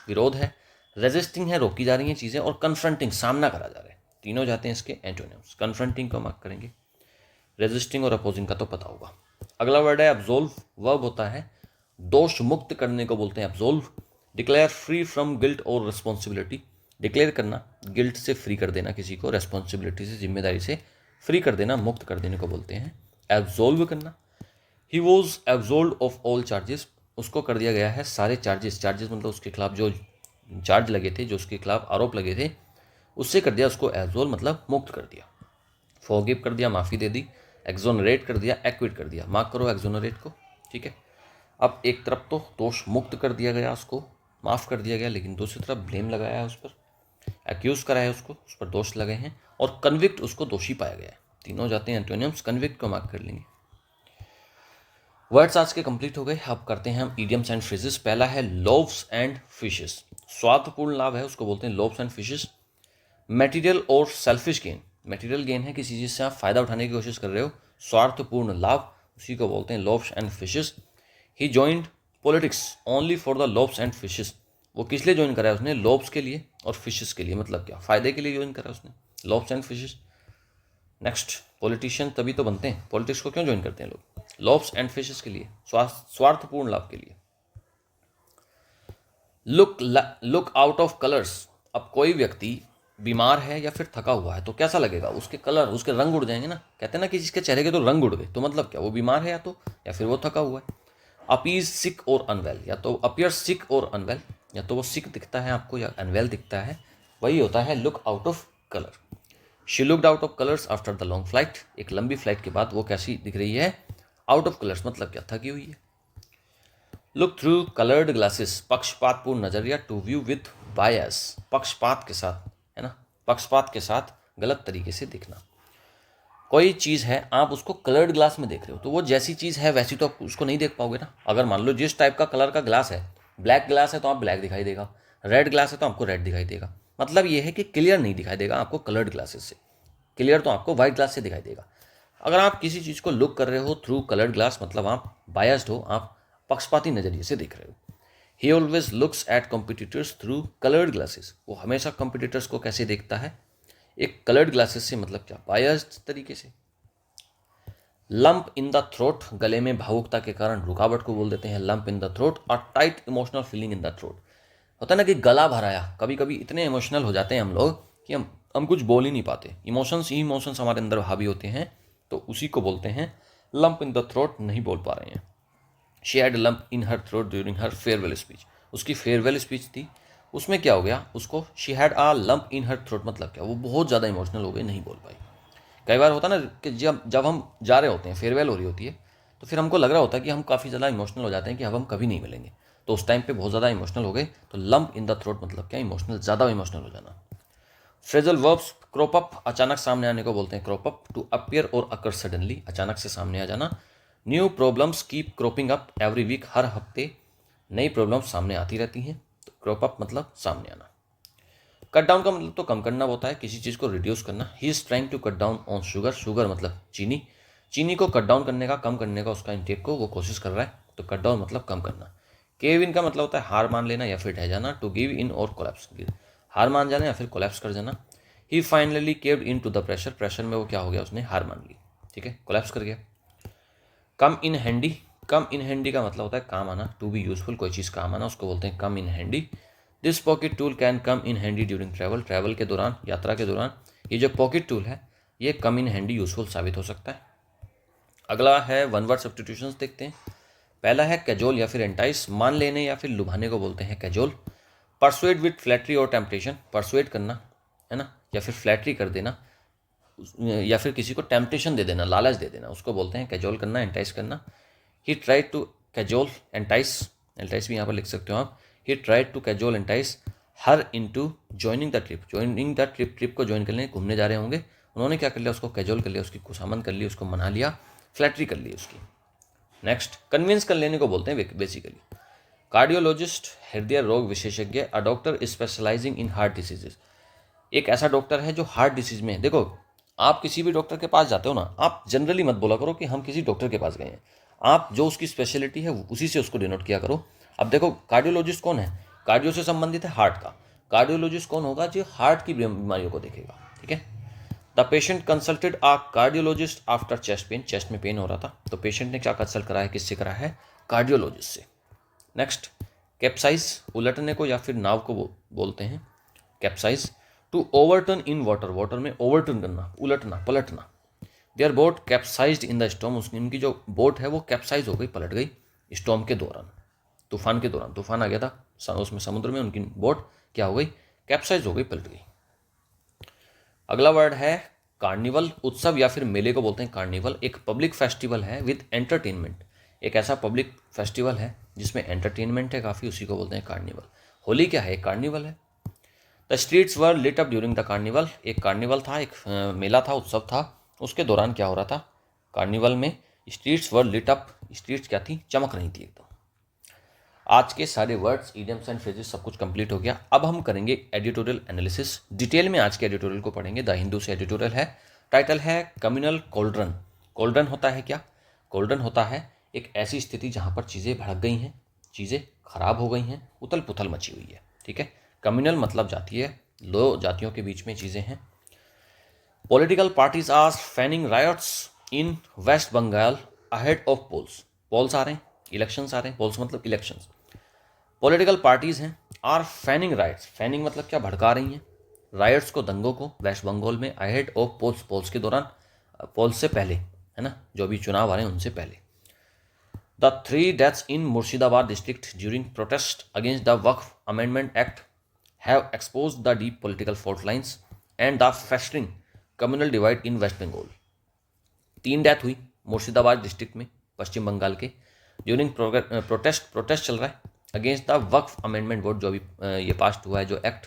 विरोध है, रेजिस्टिंग है, रोकी जा रही हैं चीज़ें, और कन्फ्रंटिंग, सामना करा जा रहा है, तीनों जाते हैं इसके एंटोनिम्स। कन्फ्रंटिंग को मार्क करेंगे, रेजिस्टिंग और अपोजिंग का तो पता होगा। अगला वर्ड है एब्जोल्व, वर्ब होता है दोष मुक्त करने को बोलते हैं एब्जोल्व। डिक्लेयर फ्री फ्रॉम गिल्ट और रिस्पॉन्सिबिलिटी, डिक्लेयर करना, गिल्ट से फ्री कर देना किसी को, रेस्पॉन्सिबिलिटी से, जिम्मेदारी से फ्री कर देना, मुक्त कर देने को बोलते हैं एब्जोल्व करना। He was absolve of all charges, उसको कर दिया गया है सारे चार्जेस, चार्जेस मतलब उसके खिलाफ जो चार्ज लगे थे, जो उसके खिलाफ आरोप लगे थे, उससे कर दिया उसको एब्जोल्व मतलब मुक्त कर दिया। फॉरगिव कर दिया, माफ़ी दे दी। एक्जोनरेट कर दिया, एक्विट कर दिया, मार्क करो एक्जोनरेट को, ठीक है। अब एक तरफ तो दोष मुक्त कर दिया गया, उसको माफ़ कर दिया गया, लेकिन दूसरी तरफ ब्लेम लगाया है उस पर, एक्यूज़ करा है उसको, उस पर दोष लगे हैं, और कन्विक्ट, उसको दोषी पाया गया है, तीनों जाते हैं एंटोनिम्स। कन्विक्ट को मार्क कर लेंगे। वर्ड्स आज के कंप्लीट हो गए। अब करते हैं हम इडियम्स एंड फ्रेजेस। पहला है लोव्स एंड फिशेस, स्वार्थपूर्ण लाभ है, उसको बोलते हैं लोव्स एंड फिशेस। मटेरियल और सेल्फिश गेन, मटेरियल गेन है, किसी चीज़ से आप फायदा उठाने की कोशिश कर रहे हो, स्वार्थपूर्ण लाभ, उसी को बोलते हैं loaves and fishes. He joined politics only for the loaves and fishes, वो किस लिए ज्वाइन करा है उसने, लोव्स के लिए और फिशेस के लिए, मतलब क्या, फायदे के लिए ज्वाइन करा उसने, loaves and fishes. Next, politician तभी तो बनते हैं, पॉलिटिक्स को क्यों ज्वाइन करते हैं लोग, लॉब्स एंड फिशेस के लिए, स्वार्थपूर्ण लाभ के लिए। लुक आउट ऑफ कलर्स, अब कोई व्यक्ति बीमार है या फिर थका हुआ है तो कैसा लगेगा, उसके कलर, उसके रंग उड़ जाएंगे ना। कहते हैं ना कि जिसके चेहरे के तो रंग उड़ गए, तो मतलब क्या, वो बीमार है या फिर वो थका हुआ है। अपीज सिक और अनवेल, या तो अपियर सिक और अनवेल, या तो वो सिक दिखता है आपको या अनवेल दिखता है, वही होता है look out of colour. She looked out of colours after the long flight, एक लंबी फ्लाइट के बाद वो कैसी दिख रही है, आउट ऑफ कलर्स मतलब क्या, थकी हुई है। लुक थ्रू कलर्ड ग्लासेस, पक्षपातपूर्ण नजरिया, टू व्यू विथ बायस, पक्षपात के साथ, है ना, पक्षपात के साथ गलत तरीके से देखना। कोई चीज़ है, आप उसको कलर्ड ग्लास में देख रहे हो, तो वो जैसी चीज़ है वैसी तो आप उसको नहीं देख पाओगे ना। अगर मान लो जिस टाइप का कलर का ग्लास है, ब्लैक ग्लास है तो आप ब्लैक दिखाई देगा, रेड ग्लास है तो आपको रेड दिखाई देगा। मतलब ये है कि क्लियर नहीं दिखाई देगा आपको कलर्ड ग्लासेस से, क्लियर तो आपको वाइट ग्लास से दिखाई देगा। अगर आप किसी चीज़ को लुक कर रहे हो थ्रू कलर्ड ग्लास, मतलब आप बायस्ड हो, आप पक्षपाती नज़रिए से देख रहे हो। ही always looks at competitors through coloured glasses, वो हमेशा कॉम्पिटिटर्स को कैसे देखता है, एक कलर्ड ग्लासेस से, मतलब क्या, बायस्ड तरीके से। लंप इन द थ्रोट, गले में भावुकता के कारण रुकावट को बोल देते हैं लंप इन द थ्रोट। और tight emotional feeling in the throat, होता है ना कि गला भराया, कभी कभी इतने इमोशनल हो जाते हैं हम लोग कि हम कुछ बोल ही नहीं पाते, इमोशंस ही इमोशंस हमारे अंदर हावी होते हैं, तो उसी को बोलते हैं लंप इन द थ्रोट, नहीं बोल पा रहे हैं। She had lump in her throat during her farewell speech, उसकी फेयरवेल स्पीच थी, उसमें क्या हो गया, उसको she had a lump in her throat मतलब क्या, वो बहुत ज़्यादा इमोशनल हो गई, नहीं बोल पाई। कई बार होता ना कि जब जब हम जा रहे होते हैं, फेयरवेल हो रही होती है, तो फिर हमको लग रहा होता है कि हम काफ़ी ज़्यादा इमोशनल हो जाते हैं कि अब हम कभी नहीं मिलेंगे, तो उस टाइम पे बहुत ज़्यादा इमोशनल हो गए, तो लंप इन द थ्रोट मतलब क्या, इमोशनल, ज़्यादा इमोशनल हो जाना। फ्रेजल वर्ब्स, क्रॉप अप, अचानक सामने आने को बोलते हैं क्रॉप अप, टू अपीयर और अकर सडनली, अचानक से सामने आ जाना। New problems keep cropping up every week, हर हफ्ते नई प्रॉब्लम्स सामने आती रहती हैं, तो क्रॉप अप मतलब सामने आना। कट डाउन का मतलब तो कम करना होता है, किसी चीज़ को रिड्यूस करना। He is trying to cut down on sugar, sugar मतलब चीनी, चीनी को कट डाउन करने का, कम करने का, उसका इंटेक को वो कोशिश कर रहा है, तो कट डाउन मतलब कम करना। केव इन का मतलब होता है हार मान लेना या फिर ढह जाना, टू गिव इन और कोलैप्स, हार मान जाना या फिर कोलैप्स कर जाना। He finally caved in to the pressure, pressure में वो क्या हो गया, उसने हार मान ली, ठीक है, कोलैप्स कर गया। कम in handy, come in handy का मतलब होता है काम आना, टू बी यूजफुल, कोई चीज़ काम आना, उसको बोलते हैं come in handy. This pocket tool can come in handy during travel, travel के दौरान, यात्रा के दौरान ये जो पॉकेट टूल है ये कम इन हैंडी, यूजफुल साबित हो सकता है। अगला है वन वर्ड सब्स्टिट्यूशंस, देखते हैं। पहला है कैजोल या फिर एंटाइस, मान लेने या फिर लुभाने को बोलते हैं कैजोल। परसुएड विथ फ्लैटरी और टेम्पटेशन, परसुएड करना, है ना, या फिर फ्लैटरी कर देना, या फिर किसी को टेम्पटेशन दे देना, लालच दे देना, उसको बोलते हैं कैजोल करना, एंटाइस करना। He tried to cajole entice, entice भी यहाँ पर लिख सकते हो आप। He tried to cajole entice her into joining the trip, joining the trip, trip को ज्वाइन करने, घूमने जा रहे होंगे, उन्होंने क्या कर लिया, उसको कैजोल कर लिया, उसकी खुशामद कर ली, उसको मना लिया, फ्लैटरी कर ली उसकी। नेक्स्ट, कन्विंस कर लेने को बोलते हैं बेसिकली। कार्डियोलॉजिस्ट, हृदय रोग विशेषज्ञ, a doctor specialising in heart diseases, एक ऐसा डॉक्टर है जो हार्ट डिसीज में है। देखो, आप किसी भी डॉक्टर के पास जाते हो ना, आप जनरली मत बोला करो कि हम किसी डॉक्टर के पास गए हैं, आप जो उसकी स्पेशलिटी है उसी से उसको डिनोट किया करो। अब देखो, कार्डियोलॉजिस्ट कौन है, कार्डियो से संबंधित है हार्ट का, कार्डियोलॉजिस्ट कौन होगा, जो हार्ट की बीमारियों को देखेगा, ठीक है। The patient consulted a cardiologist after chest pain, chest में पेन हो रहा था, तो पेशेंट ने क्या कंसल्ट करा है, किससे करा है, कार्डियोलॉजिस्ट से। नेक्स्ट, कैप्साइज, उलटने को या फिर नाव को बोलते हैं capsize. To overturn in water, water में ओवरटर्न करना, उलटना, पलटना। Their boat capsized in the storm, उनकी जो बोट है वो कैप्साइज हो गई, पलट गई स्टॉर्म के दौरान, तूफान के दौरान, तूफान आ गया था उसमें समुद्र में, उनकी बोट क्या हो गई, कैप्साइज हो गई, पलट गई। अगला वर्ड है कार्निवल, उत्सव या फिर मेले को बोलते हैं कार्निवल। एक पब्लिक फेस्टिवल है विद एंटरटेनमेंट, एक ऐसा पब्लिक फेस्टिवल है जिसमें एंटरटेनमेंट है काफ़ी, उसी को बोलते हैं कार्निवल। होली क्या है, कार्निवल है। The streets were lit up during the carnival, एक कार्निवल था, एक मेला था, उत्सव था, उसके दौरान क्या हो रहा था, कार्निवल में streets were lit up, streets क्या थी, चमक रही थी एकदम। आज के सारे वर्ड्स, इडियम्स एंड फ्रेजेस सब कुछ कंप्लीट हो गया। अब हम करेंगे एडिटोरियल एनालिसिस, डिटेल में आज के एडिटोरियल को पढ़ेंगे। द हिंदू से एडिटोरियल है, टाइटल है कम्युनल कोल्ड्रन। कोल्ड्रन होता है क्या, कोल्ड्रन होता है एक ऐसी स्थिति जहाँ पर चीज़ें भड़क गई हैं, चीज़ें खराब हो गई हैं, उथल पुथल मची हुई है, ठीक है। कम्युनल मतलब जाती है, दो जातियों के बीच में चीज़ें हैं। Political parties are fanning riots in waste Bengal ahead of polls, polls आ रहे हैं, इलेक्शंस आ रहे हैं, पोल्स मतलब इलेक्शंस। पॉलिटिकल पार्टीज हैं आर फैनिंग राइट्स, फैनिंग मतलब क्या, भड़का रही हैं राइट्स को, दंगों को वेस्ट बंगाल में अहेड ऑफ पोल्स, पोल्स के दौरान, पोल्स से पहले, है ना, जो भी चुनाव आ रहे हैं उनसे पहले। The 3 deaths in Murshidabad district during protest against the Waqf Amendment Act have exposed the deep political fault lines and the festering communal divide in West Bengal. 3 death हुई मुर्शिदाबाद डिस्ट्रिक्ट में पश्चिम बंगाल के ड्यूरिंग प्रोटेस्ट चल रहा है against the Waqf amendment vote, जो अभी ये पास हुआ है जो एक्ट।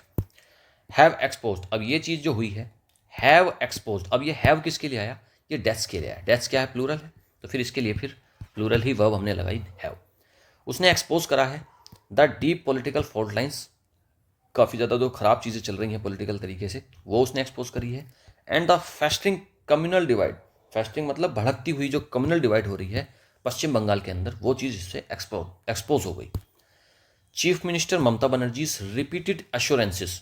हैव एक्सपोज्ड, अब ये चीज़ जो हुई है हैव एक्सपोज्ड, अब ये हैव किसके लिए आया, ये डेथ्स के लिए आया। डेथ्स क्या है, प्लूरल है, तो फिर इसके लिए फिर प्लूरल ही वर्ब हमने लगाई हैव। उसने एक्सपोज करा है the deep political fault lines, काफ़ी ज़्यादा जो खराब चीज़ें चल रही हैं पॉलिटिकल तरीके से वो उसने एक्सपोज करी है। एंड द फेस्टिंग कम्युनल डिवाइड, फेस्टिंग मतलब भड़कती हुई जो कम्युनल डिवाइड हो रही है पश्चिम बंगाल के अंदर, वो चीज़ इससे एक्सपोज हो गई। Chief minister Mamata Banerjee's repeated assurances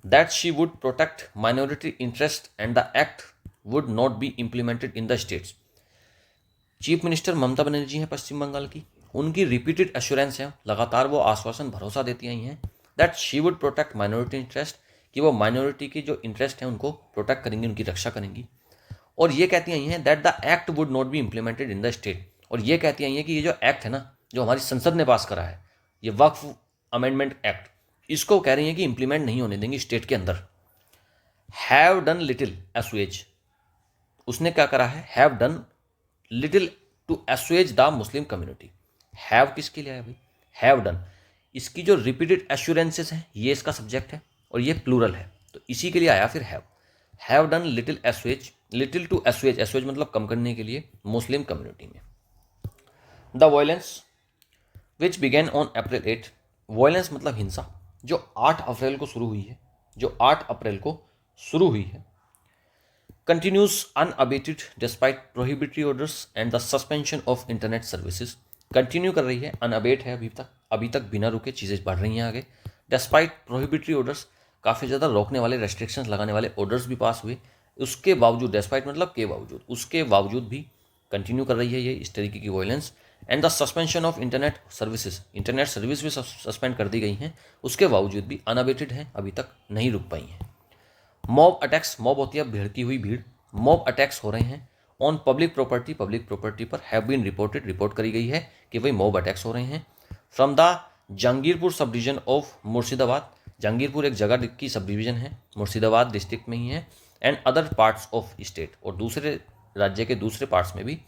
that she would protect minority interest and the act would not be implemented in the states. Chief minister Mamata Banerjee हैं पश्चिम बंगाल की, उनकी रिपीटेड एश्योरेंस है, लगातार वो आश्वासन भरोसा देती आई हैं that she would protect minority interest, कि वो माइनॉरिटी की जो इंटरेस्ट है उनको प्रोटेक्ट करेंगी, उनकी रक्षा करेंगी। और ये कहती आई हैं that the act would not be implemented in the state, और ये कहती आई हैं कि ये जो एक्ट है ना, जो हमारी संसद ने पास करा है, ये वक्फ अमेंडमेंट एक्ट, इसको कह रही हैं कि इंप्लीमेंट नहीं होने देंगी स्टेट के अंदर। हैव डन लिटिल एसुएज, उसने क्या करा है, have done little to assuage the Muslim community. Have किसके लिए आया भाई, हैव डन, इसकी जो रिपीटेड एश्योरेंसेस हैं ये इसका सब्जेक्ट है और ये प्लूरल है, तो इसी के लिए आया फिर have done little assuage, little to assuage, assuage मतलब कम करने के लिए मुस्लिम कम्युनिटी में। The violence which began on April 8, violence मतलब हिंसा, जो 8 अप्रैल को शुरू हुई है, जो 8 अप्रैल को शुरू हुई है, continues unabated despite prohibitory orders and the suspension of internet services, continue कर रही है, अनअबेट है अभी तक बिना रुके चीज़ें बढ़ रही हैं आगे। डिस्पाइट प्रोहिबिटरी ऑर्डर्स, काफ़ी ज़्यादा रोकने वाले, रेस्ट्रिक्शंस लगाने वाले ऑर्डर्स भी पास हुए, उसके बावजूद, डिस्पाइट मतलब के बावजूद, उसके बावजूद भी कंटिन्यू कर रही है ये इस तरीके की violence. And the suspension of internet services, internet service भी सस्पेंड कर दी गई हैं, उसके बावजूद भी अनअबेटेड हैं, अभी तक नहीं रुक पाई हैं। मॉब अटैक्स, मॉब होती है भिड़ती हुई भीड़, मॉब अटैक्स हो रहे हैं on public property, public property पर हैव बीन रिपोर्टेड, रिपोर्ट करी गई है कि भाई मॉब अटैक्स हो रहे हैं। From the Jahangirpur sub division of Murshidabad, Jahangirpur एक जगह की सब डिवीजन है, मुर्शिदाबाद डिस्ट्रिक्ट में ही है। And other parts of state, और दूसरे राज्य के दूसरे पार्ट्स में भी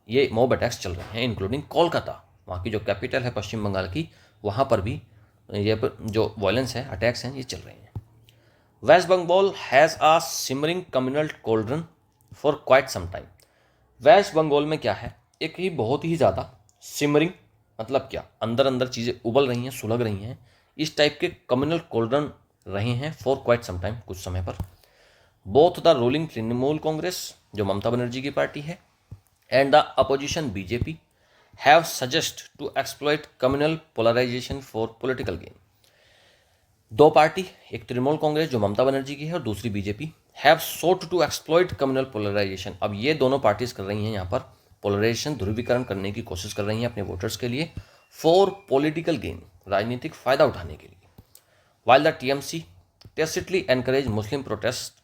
ये मॉब अटैक्स चल रहे हैं, इंक्लूडिंग कोलकाता, वहाँ की जो कैपिटल है पश्चिम बंगाल की, वहाँ पर भी ये जो वायलेंस है, अटैक्स हैं, ये चल रहे हैं। West Bengal has a simmering communal cauldron for quite some time, West Bengal में क्या है, एक ही बहुत ही ज़्यादा सिमरिंग मतलब क्या, अंदर अंदर चीज़ें उबल रही हैं, सुलग रही हैं, इस टाइप के कम्युनल कोल्ड्रन रहे हैं फॉर क्वाइट सम टाइम, कुछ समय पर। Both the ruling Trinamool Congress, जो ममता बनर्जी की पार्टी है, and the opposition BJP have suggest to exploit communal polarisation for political gain. दो पार्टी, एक तृणमूल कांग्रेस जो ममता बनर्जी की है और दूसरी BJP, have sought to exploit communal polarisation, अब ये दोनों पार्टीज कर रही हैं यहाँ पर पोलराइजेशन, ध्रुवीकरण करने की कोशिश कर रही हैं अपने वोटर्स के लिए, फॉर पॉलिटिकल गेन, राजनीतिक फायदा उठाने के लिए। While the TMC tacitly encourage Muslim protest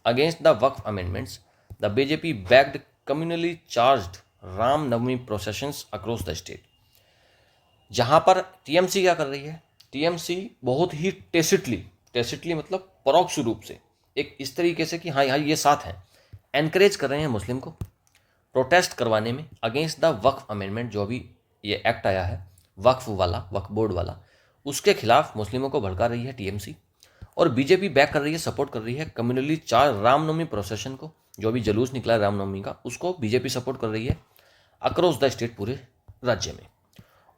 against the Waqf amendments, the BJP backed communally charged Ram Navami processions across the state. जहाँ पर टीएमसी क्या कर रही है, टीएमसी बहुत ही टेसिटली मतलब परोक्ष रूप से, एक इस तरीके से कि हाँ ये साथ हैं, एनकरेज कर रहे हैं मुस्लिम को प्रोटेस्ट करवाने में अगेंस्ट द वक्फ अमेंडमेंट, जो अभी ये एक्ट आया है वक्फ वाला, वक्फ बोर्ड वाला, उसके खिलाफ मुस्लिमों को भड़का रही है टीएमसी। और बीजेपी बैक कर रही है, सपोर्ट कर रही है कम्युनली चार्ज रामनवमी प्रोसेशन को, जो भी जुलूस निकला है रामनवमी का, उसको बीजेपी सपोर्ट कर रही है अक्रॉस द स्टेट, पूरे राज्य में।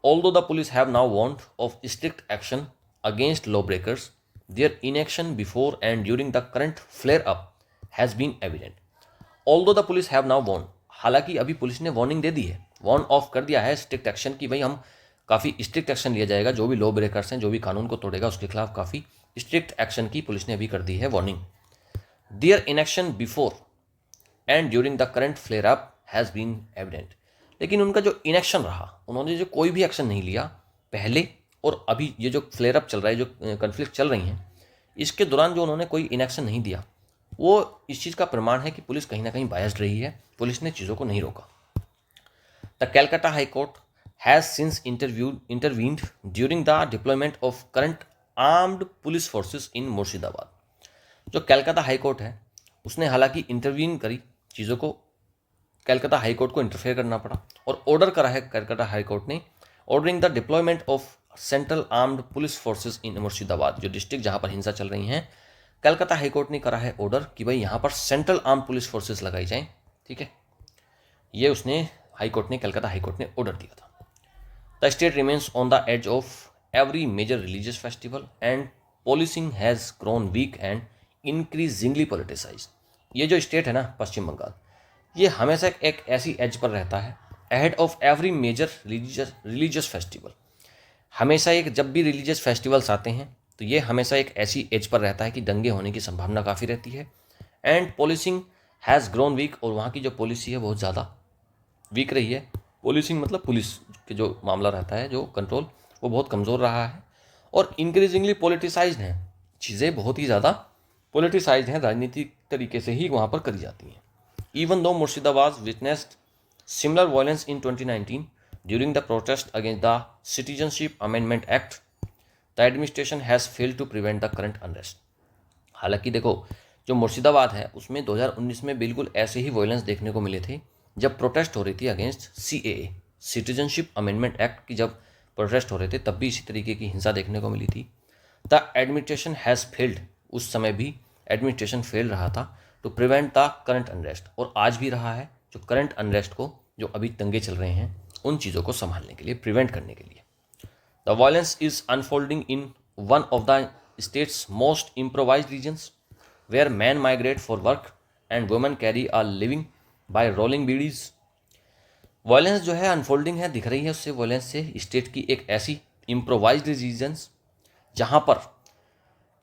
Although the police have now warned of strict action against lawbreakers, their inaction before and during the current flare-up has been evident. Although the police have now warned, हालांकि अभी police ने warning दे दी है, warn of कर दिया है strict action की, भाई हम काफ़ी स्ट्रिक्ट एक्शन लिया जाएगा, जो भी लॉ ब्रेकर्स हैं, जो भी कानून को तोड़ेगा उसके खिलाफ काफ़ी स्ट्रिक्ट एक्शन की पुलिस ने अभी कर दी है warning. Their inaction before and during the current flare-up has been evident. लेकिन उनका जो इनएक्शन रहा, उन्होंने जो कोई भी एक्शन नहीं लिया पहले और अभी ये जो फ्लेयर अप चल रहा है, जो कन्फ्लिक्ट चल रही हैं, इसके दौरान जो उन्होंने कोई इनएक्शन नहीं दिया, वो इस चीज़ का प्रमाण है कि पुलिस कहीं ना कहीं बायस्ड रही है, पुलिस ने चीज़ों को नहीं रोका। The Calcutta high court has since intervened during the deployment of current armed police forces in Murshidabad. जो कलकत्ता हाई कोर्ट है उसने हालांकि इंटरवीन करी चीज़ों को, कलकत्ता हाई कोर्ट को इंटरफेयर करना पड़ा और ऑर्डर करा है कलकत्ता हाई कोर्ट ने, ordering the deployment of central armed police forces in Murshidabad. जो डिस्ट्रिक्ट जहाँ पर हिंसा चल रही हैं, कलकत्ता हाई कोर्ट ने करा है ऑर्डर कि भाई यहाँ पर सेंट्रल आर्म्ड पुलिस फोर्सेस लगाई जाएं। ठीक है, ये उसने हाई कोर्ट ने, कलकत्ता हाई कोर्ट ने ऑर्डर दिया था। The state remains on the edge of every major religious festival and policing has grown weak and increasingly politicise. ये जो स्टेट है ना पश्चिम बंगाल, ये हमेशा एक ऐसी एज पर रहता है, ahead of every major religious festival. हमेशा एक जब भी रिलीजियस फेस्टिवल्स आते हैं तो ये हमेशा एक ऐसी एज पर रहता है कि दंगे होने की संभावना काफ़ी रहती है। And policing has grown weak, और वहाँ की जो पॉलिसी है बहुत ज़्यादा वीक रही है। पोलिसिंग मतलब पुलिस के जो मामला रहता है, जो कंट्रोल, वो बहुत कमज़ोर रहा है और इंक्रीजिंगली पोलिटिसाइज्ड हैं, चीज़ें बहुत ही ज़्यादा पोलिटिसाइज्ड हैं, राजनीतिक तरीके से ही वहाँ पर करी जाती हैं। Even though Murshidabad witnessed similar violence in 2019 during the protest against the citizenship amendment act, the administration has failed to prevent the current unrest. हालांकि देखो, जो मुर्शिदाबाद है उसमें 2019 में बिल्कुल ऐसे ही वायलेंस देखने को मिले थे जब प्रोटेस्ट हो रही थी against CAA, citizenship amendment act की जब प्रोटेस्ट हो रहे थे, तब भी इसी तरीके की हिंसा देखने को मिली थी। द एडमिनिस्ट्रेशन हैज़ फेल्ड, उस समय भी एडमिनिस्ट्रेशन फेल रहा था to prevent the current unrest, और आज भी रहा है, जो करंट अनरेस्ट को, जो अभी दंगे चल रहे हैं, उन चीज़ों को संभालने के लिए, प्रिवेंट करने के लिए। The violence is unfolding in one of the states most improvised regions where man migrate for work and women carry are living by rolling beedis. Violence जो है अनफोल्डिंग है, दिख रही है उससे, वायलेंस से स्टेट की एक ऐसी इम्प्रोवाइज्ड रीजन्स जहाँ पर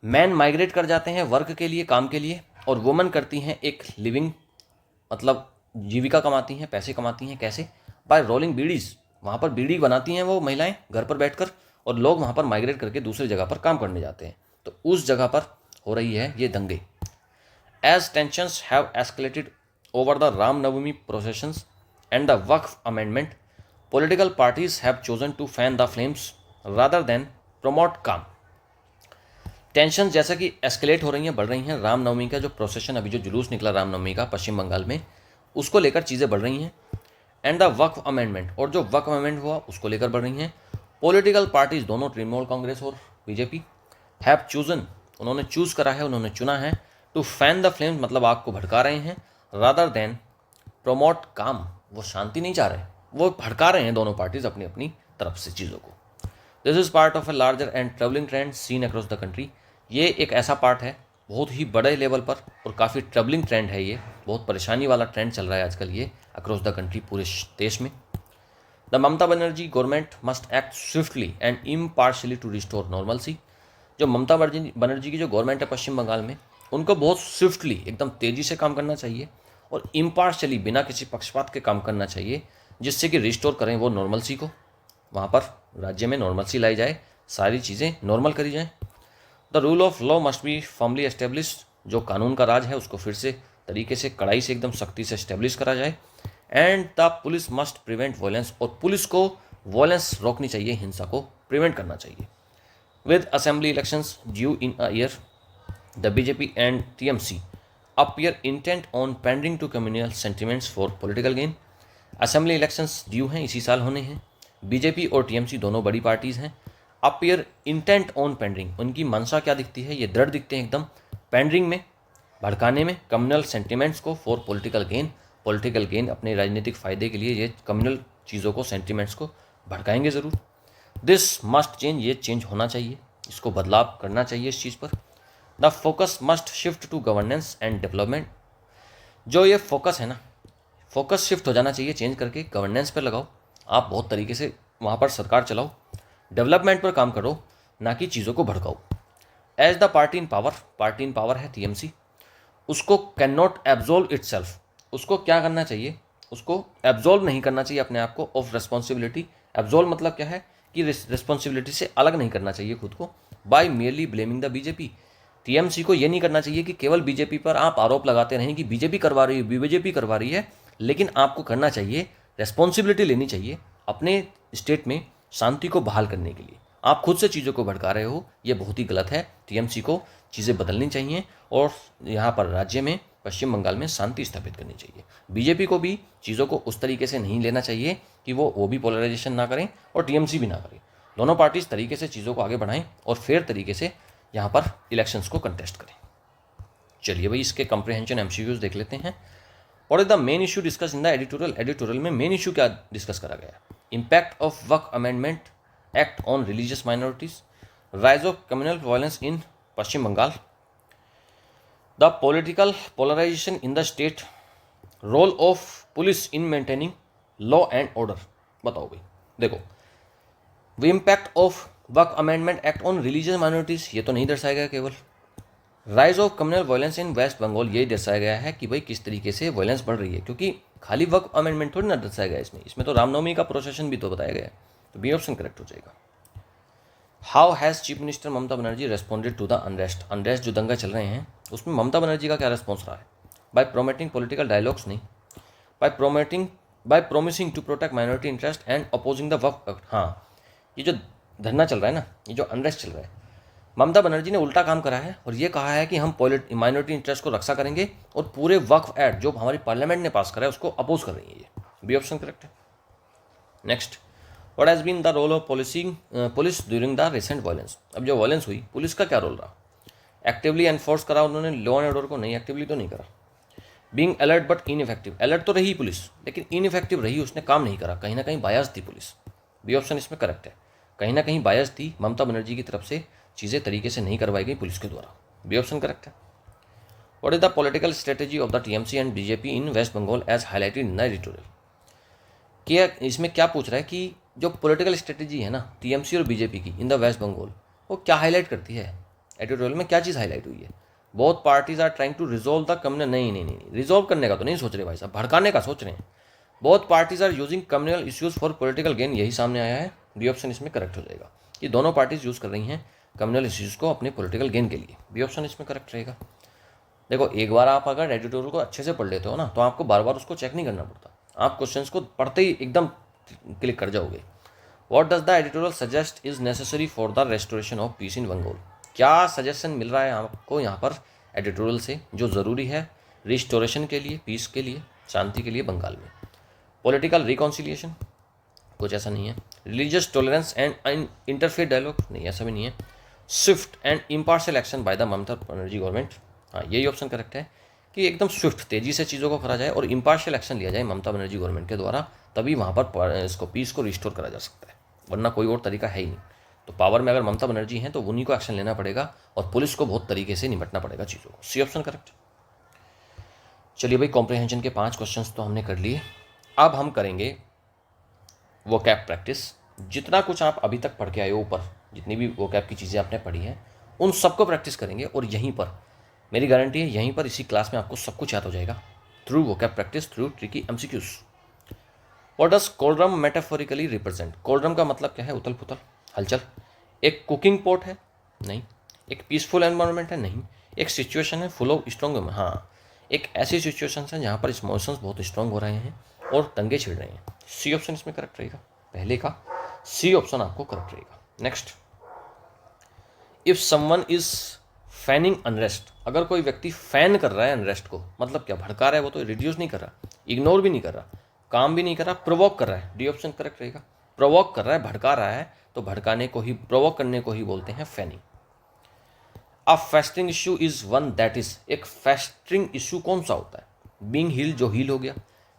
मैन माइग्रेट कर जाते हैं वर्क के लिए, काम के लिए, और वुमेन करती हैं एक लिविंग, मतलब जीविका कमाती हैं, पैसे कमाती हैं। कैसे? बाय रोलिंग बीडीज, वहाँ पर बीड़ी बनाती हैं वो महिलाएं घर पर बैठकर, और लोग वहाँ पर माइग्रेट करके दूसरी जगह पर काम करने जाते हैं। तो उस जगह पर हो रही है ये दंगे। As tensions have escalated over the Ram Navami processions and the Waqf amendment, political parties have chosen to fan the flames rather than promote calm. Tension जैसा कि एस्केलेट हो रही हैं, बढ़ रही हैं। रामनवमी का जो प्रोसेशन, अभी जो जुलूस निकला रामनवमी का पश्चिम बंगाल में, उसको लेकर चीज़ें बढ़ रही हैं। एंड द वक्फ अमेंडमेंट, और जो वक्फ अमेंडमेंट हुआ उसको लेकर बढ़ रही हैं। पॉलिटिकल पार्टीज दोनों, तृणमूल कांग्रेस और बीजेपी, हैव चूजन, उन्होंने चूज़ करा है, उन्होंने चुना है, टू फैन द फ्लेम्स, मतलब आग को भड़का रहे हैं, रादर देन प्रमोट काम, वो शांति नहीं चाह रहे, वो भड़का रहे हैं दोनों पार्टीज अपनी अपनी तरफ से चीज़ों को। This is part of a larger and troubling trend scene across the country. ये एक ऐसा पार्ट है बहुत ही बड़े लेवल पर, और काफ़ी ट्रबलिंग ट्रेंड है, ये बहुत परेशानी वाला ट्रेंड चल रहा है आजकल ये अक्रॉस द कंट्री, पूरे देश में। The Mamata Banerjee government must act swiftly and impartially to restore normalcy. जो ममता बनर्जी की जो गवर्नमेंट है पश्चिम बंगाल में, उनको बहुत स्विफ्टली, एकदम तेज़ी से काम करना चाहिए, और इम्पार्शली, बिना किसी पक्षपात के काम करना चाहिए, जिससे कि रिस्टोर करें वो नॉर्मलसी को, वहाँ पर राज्य में नॉर्मलसी लाई जाए, सारी चीज़ें नॉर्मल करी जाएँ। The rule of law must be firmly established, जो कानून का राज है उसको फिर से तरीके से, कड़ाई से, एकदम सख्ती से एस्टेब्लिश करा जाए। And the police must prevent violence, और पुलिस को वायलेंस रोकनी चाहिए, हिंसा को प्रिवेंट करना चाहिए। With assembly elections due in a year, the BJP and TMC appear intent on pending to communal sentiments for political gain. Assembly elections due हैं, इसी साल होने हैं। बीजेपी और TMC दोनों बड़ी पार्टीज़ हैं। अपीयर इंटेंट ऑन पेंडिंग, उनकी मंशा क्या दिखती है, ये दृढ़ दिखते हैं एकदम, पेंडिंग में, भड़काने में कम्युनल सेंटिमेंट्स को for political gain, political gain, अपने राजनीतिक फ़ायदे के लिए ये कम्युनल चीज़ों को, सेंटिमेंट्स को भड़काएंगे ज़रूर। दिस मस्ट चेंज, ये चेंज होना चाहिए, इसको बदलाव करना चाहिए इस चीज़ पर। The focus must shift to governance and development. जो ये फोकस है ना, फोकस शिफ्ट हो जाना चाहिए, चेंज करके गवर्नेंस पर लगाओ, आप बहुत तरीके से वहाँ पर सरकार चलाओ, डेवलपमेंट पर काम करो, ना कि चीज़ों को भड़काओ। As the party in power है TMC, उसको कैन नॉट एब्जॉल्व इटसेल्फ, उसको क्या करना चाहिए, उसको एब्जॉल्व नहीं करना चाहिए अपने आप को ऑफ रिस्पॉन्सिबिलिटी। एब्जॉल्व मतलब क्या है कि रिस्पॉन्सिबिलिटी से अलग नहीं करना चाहिए खुद को। By merely blaming the BJP, TMC को ये नहीं करना चाहिए कि केवल बीजेपी पर आप आरोप लगाते रहें कि बीजेपी करवा रही है, बीजेपी करवा रही है, लेकिन आपको करना चाहिए, रेस्पॉन्सिबिलिटी लेनी चाहिए अपने स्टेट में शांति को बहाल करने के लिए। आप खुद से चीज़ों को भड़का रहे हो, ये बहुत ही गलत है। टीएमसी को चीज़ें बदलनी चाहिए और यहाँ पर राज्य में, पश्चिम बंगाल में शांति स्थापित करनी चाहिए। बीजेपी को भी चीज़ों को उस तरीके से नहीं लेना चाहिए कि वो भी पोलराइजेशन ना करें और टीएमसी भी ना करें। दोनों पार्टी इस तरीके से चीज़ों को आगे बढ़ाएं और फेयर तरीके से यहाँ पर इलेक्शंस को कंटेस्ट करें। चलिए भाई, इसके कंप्रीहेंशन एमसीक्यूज देख लेते हैं। और the main issue discussed in the editorial, editorial में मेन इशू क्या डिस्कस करा गया? Impact of Waqf amendment act on religious minorities, rise of communal violence in Paschim Bengal, the political polarisation in the state, role of police in maintaining law and order. बताओ भाई, देखो, impact of Waqf amendment act on religious minorities, ये तो नहीं दर्शाया गया। केवल rise of communal violence in waste Bengal, ये दर्शाया गया है कि भाई किस तरीके से वायलेंस बढ़ रही है, क्योंकि खाली वक्फ अमेंडमेंट थोड़ी ना दर्शाया गया इसमें तो रामनवमी का प्रोसेशन भी तो बताया गया है। तो बी ऑप्शन करेक्ट हो जाएगा। How has chief minister Mamata Banerjee responded to the unrest, unrest जो दंगा चल रहे हैं उसमें ममता बनर्जी का क्या रिस्पॉन्स रहा है? बाय प्रोमोटिंग पॉलिटिकल डायलॉग्स नहीं, by promising to protect minority interest and opposing the Waqf act. हाँ, ये जो धरना चल रहा है ना, ये जो अनरेस्ट चल रहा है, ममता बनर्जी ने उल्टा काम करा है और ये कहा है कि हम माइनॉरिटी इंटरेस्ट को रक्षा करेंगे और पूरे वक्फ एक्ट जो हमारी पार्लियामेंट ने पास करा है उसको अपोज कर रही है। ये बी ऑप्शन करेक्ट है। Next, what has been the role of police during the recent violence. अब जो वायलेंस हुई, पुलिस का क्या रोल रहा? एक्टिवली एनफोर्स करा उन्होंने लॉ एंड ऑर्डर को? नहीं, एक्टिवली तो नहीं करा। Being alert but ineffective, alert तो रही पुलिस लेकिन इनइफेक्टिव रही, उसने काम नहीं करा, कहीं ना कहीं बायस थी पुलिस। बी ऑप्शन इसमें करेक्ट है, कहीं ना कहीं बायस थी, ममता बनर्जी की तरफ से चीज़ें तरीके से नहीं करवाई गई पुलिस के द्वारा। बी ऑप्शन करेक्ट है। What is the political strategy of the TMC and BJP in waste Bengal as highlighted in the editorial. क्या इसमें क्या पूछ रहा है कि जो पॉलिटिकल स्ट्रेटेजी है ना टीएमसी और बीजेपी की इन द वेस्ट बंगाल, वो क्या हाईलाइट करती है? एडिटोरियल में क्या चीज़ हाईलाइट हुई है? Both parties are trying to resolve the communal, नहीं, रिजोल्व करने का तो नहीं सोच रहे भाई साहब, भड़काने का सोच रहे हैं। Both parties are using communal issues for political gain, यही सामने आया है। बी ऑप्शन इसमें करेक्ट हो जाएगा कि दोनों पार्टीज यूज़ कर रही हैं कम्युनल इश्यूज़ को अपने पॉलिटिकल गेन के लिए। बी ऑप्शन इसमें करेक्ट रहेगा। देखो, एक बार आप अगर एडिटोरियल को अच्छे से पढ़ लेते हो ना तो आपको बार बार उसको चेक नहीं करना पड़ता, आप क्वेश्चंस को पढ़ते ही एकदम क्लिक कर जाओगे। What does the editorial suggest is necessary for the restoration of peace in Bengal. क्या सजेशन मिल रहा है आपको यहाँ पर एडिटोरियल से जो ज़रूरी है रिस्टोरेशन के लिए, पीस के लिए, शांति के लिए बंगाल में? पॉलिटिकल रिकॉन्सिलिएशन, कुछ ऐसा नहीं है। Religious tolerance and interfaith dialogue, नहीं ऐसा भी नहीं है। Swift and impartial action by the Mamata Banerjee government, हाँ यही ऑप्शन करेक्ट है कि एकदम स्विफ्ट, तेज़ी से चीज़ों को करा जाए और इम्पार्शियल एक्शन लिया जाए ममता बनर्जी गवर्नमेंट के द्वारा, तभी वहाँ पर इसको पीस को रिस्टोर करा जा सकता है, वरना कोई और तरीका है ही नहीं। तो पावर में अगर ममता बनर्जी हैं तो उन्हीं को एक्शन लेना पड़ेगा और पुलिस को बहुत तरीके से निपटना पड़ेगा चीज़ों को। C option correct. चलिए भाई, कॉम्प्रिहेंशन के 5 क्वेश्चंस तो हमने कर लिए। अब हम करेंगे वो कैप प्रैक्टिस। जितना कुछ आप अभी तक पढ़ के आए हो, ऊपर जितनी भी वो कैप की चीज़ें आपने पढ़ी हैं उन सबको प्रैक्टिस करेंगे और यहीं पर मेरी गारंटी है, यहीं पर इसी क्लास में आपको सब कुछ याद हो जाएगा थ्रू वो cap practice, through tricky MCQs. What does cauldron metaphorically represent. Cauldron का मतलब क्या है? उथल पुथल, हलचल। एक कुकिंग पॉट है? नहीं। एक पीसफुल एनवायरनमेंट है? नहीं। एक सिचुएशन है फुल ऑफ स्ट्रॉन्ग, हाँ एक ऐसी सिचुएशन है जहाँ पर इमोशंस बहुत स्ट्रॉन्ग हो रहे हैं और दंगे छिड़ रहे हैं। सी ऑप्शन इसमें करेक्ट रहेगा, पहले का सी ऑप्शन आपको करेक्ट रहेगा। Next, if someone is fanning unrest, अगर कोई व्यक्ति फैन कर रहा है अनरेस्ट को, मतलब क्या? भड़का रहा है, वो तो रिड्यूस नहीं कर रहा, इग्नोर भी नहीं कर रहा, काम भी नहीं कर रहा, प्रोवोक कर रहा है। डी ऑप्शन करेक्ट रहेगा। प्रोवोक कर रहा है, भड़का रहा है, तो भड़काने को ही, प्रोवोक करने को ही बोलते हैं fanning. A festering issue is one that is, एक फेस्टिंग इशू कौन सा होता है? बीइंग हील, जो हील हो गया।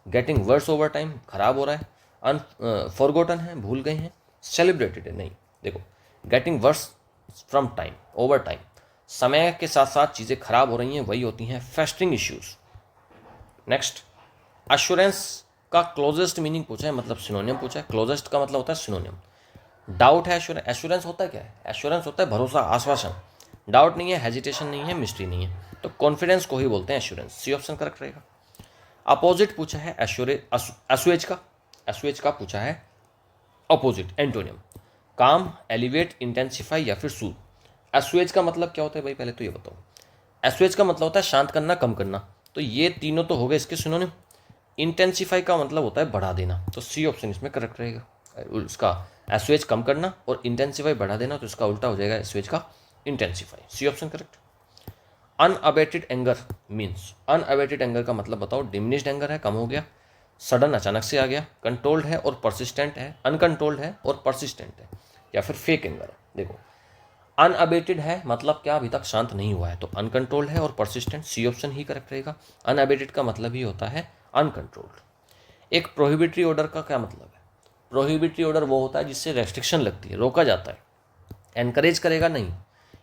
गेटिंग वर्स ओवर टाइम, खराब हो रहा है। फॉरगॉटन है, भूल गए हैं। सेलिब्रेटेड है, नहीं। देखो, getting work from time, over time, समय के साथ साथ चीज़ें खराब हो रही हैं, वही होती हैं फेस्टिंग इश्यूज। नेक्स्ट, अश्योरेंस का क्लोजेस्ट मीनिंग पूछा है, मतलब सिनोनियम पूछा है। क्लोजेस्ट का मतलब होता है सिनोनियम। डाउट है, एश्योरेंस होता है क्या है? एश्योरेंस होता है भरोसा, आश्वासन। डाउट नहीं है, हेजिटेशन नहीं है, मिस्ट्री नहीं है, तो कॉन्फिडेंस को ही बोलते हैं एश्योरेंस। सी ऑप्शन करेक्ट रहेगा। अपोजिट पूछा है एसुएज का पूछा है अपोजिट एंटोनियम, काम, एलिवेट, इंटेंसिफाई या फिर सूद। एसुएज का मतलब क्या होता है भाई, पहले तो ये बताओ। एसुएज का मतलब होता है शांत करना, कम करना, तो ये तीनों तो हो गए इसके सिनोनिम। इंटेंसिफाई का मतलब होता है बढ़ा देना, तो सी ऑप्शन इसमें करेक्ट रहेगा। उसका एसुएज कम करना और इंटेंसिफाई बढ़ा देना, तो इसका उल्टा हो जाएगा एसुएज का intensify, C option correct. Unabated anger means, unabated anger का मतलब बताओ। डिमिनिश्ड एंगर है, कम हो गया, सडन अचानक से आ गया, कंट्रोल्ड है और परसिस्टेंट है, अनकंट्रोल्ड है और परसिस्टेंट है, या फिर फेक एंगर है। देखो अनअबेटेड है मतलब क्या, अभी तक शांत नहीं हुआ है, तो अनकंट्रोल्ड है और परसिस्टेंट, सी ऑप्शन ही करेक्ट रहेगा। अनअबेटेड का मतलब ही होता है अनकंट्रोल्ड। एक प्रोहिबिटरी ऑर्डर का क्या मतलब है? प्रोहिबिटरी ऑर्डर वो होता है जिससे रेस्ट्रिक्शन लगती है, रोका जाता है, एनकरेज करेगा नहीं,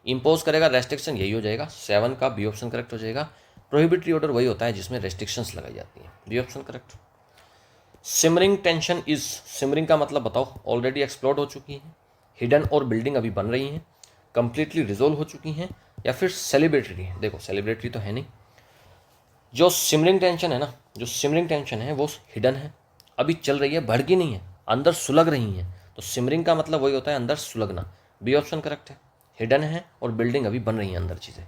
इम्पोज करेगा, रेस्ट्रिक्शन, यही हो जाएगा 7 का बी ऑप्शन करेक्ट हो जाएगा। प्रोहिबिटरी ऑर्डर वही होता है जिसमें रेस्ट्रिक्शंस लगाई जाती हैं, B option correct. Simmering tension is, simmering का मतलब बताओ, ऑलरेडी एक्सप्लोड हो चुकी है, हिडन और बिल्डिंग अभी बन रही हैं, कंप्लीटली रिजोल्व हो चुकी हैं, या फिर सेलिब्रेटरी है। देखो सेलिब्रेटरी तो है नहीं, जो सिमरिंग टेंशन है ना, जो सिमरिंग टेंशन है वो हिडन है, अभी चल रही है, भड़की नहीं है, अंदर सुलग रही है, तो सिमरिंग का मतलब वही होता है अंदर सुलगना, बी ऑप्शन करेक्ट है। हिडन है और बिल्डिंग अभी बन रही है अंदर चीज़ें।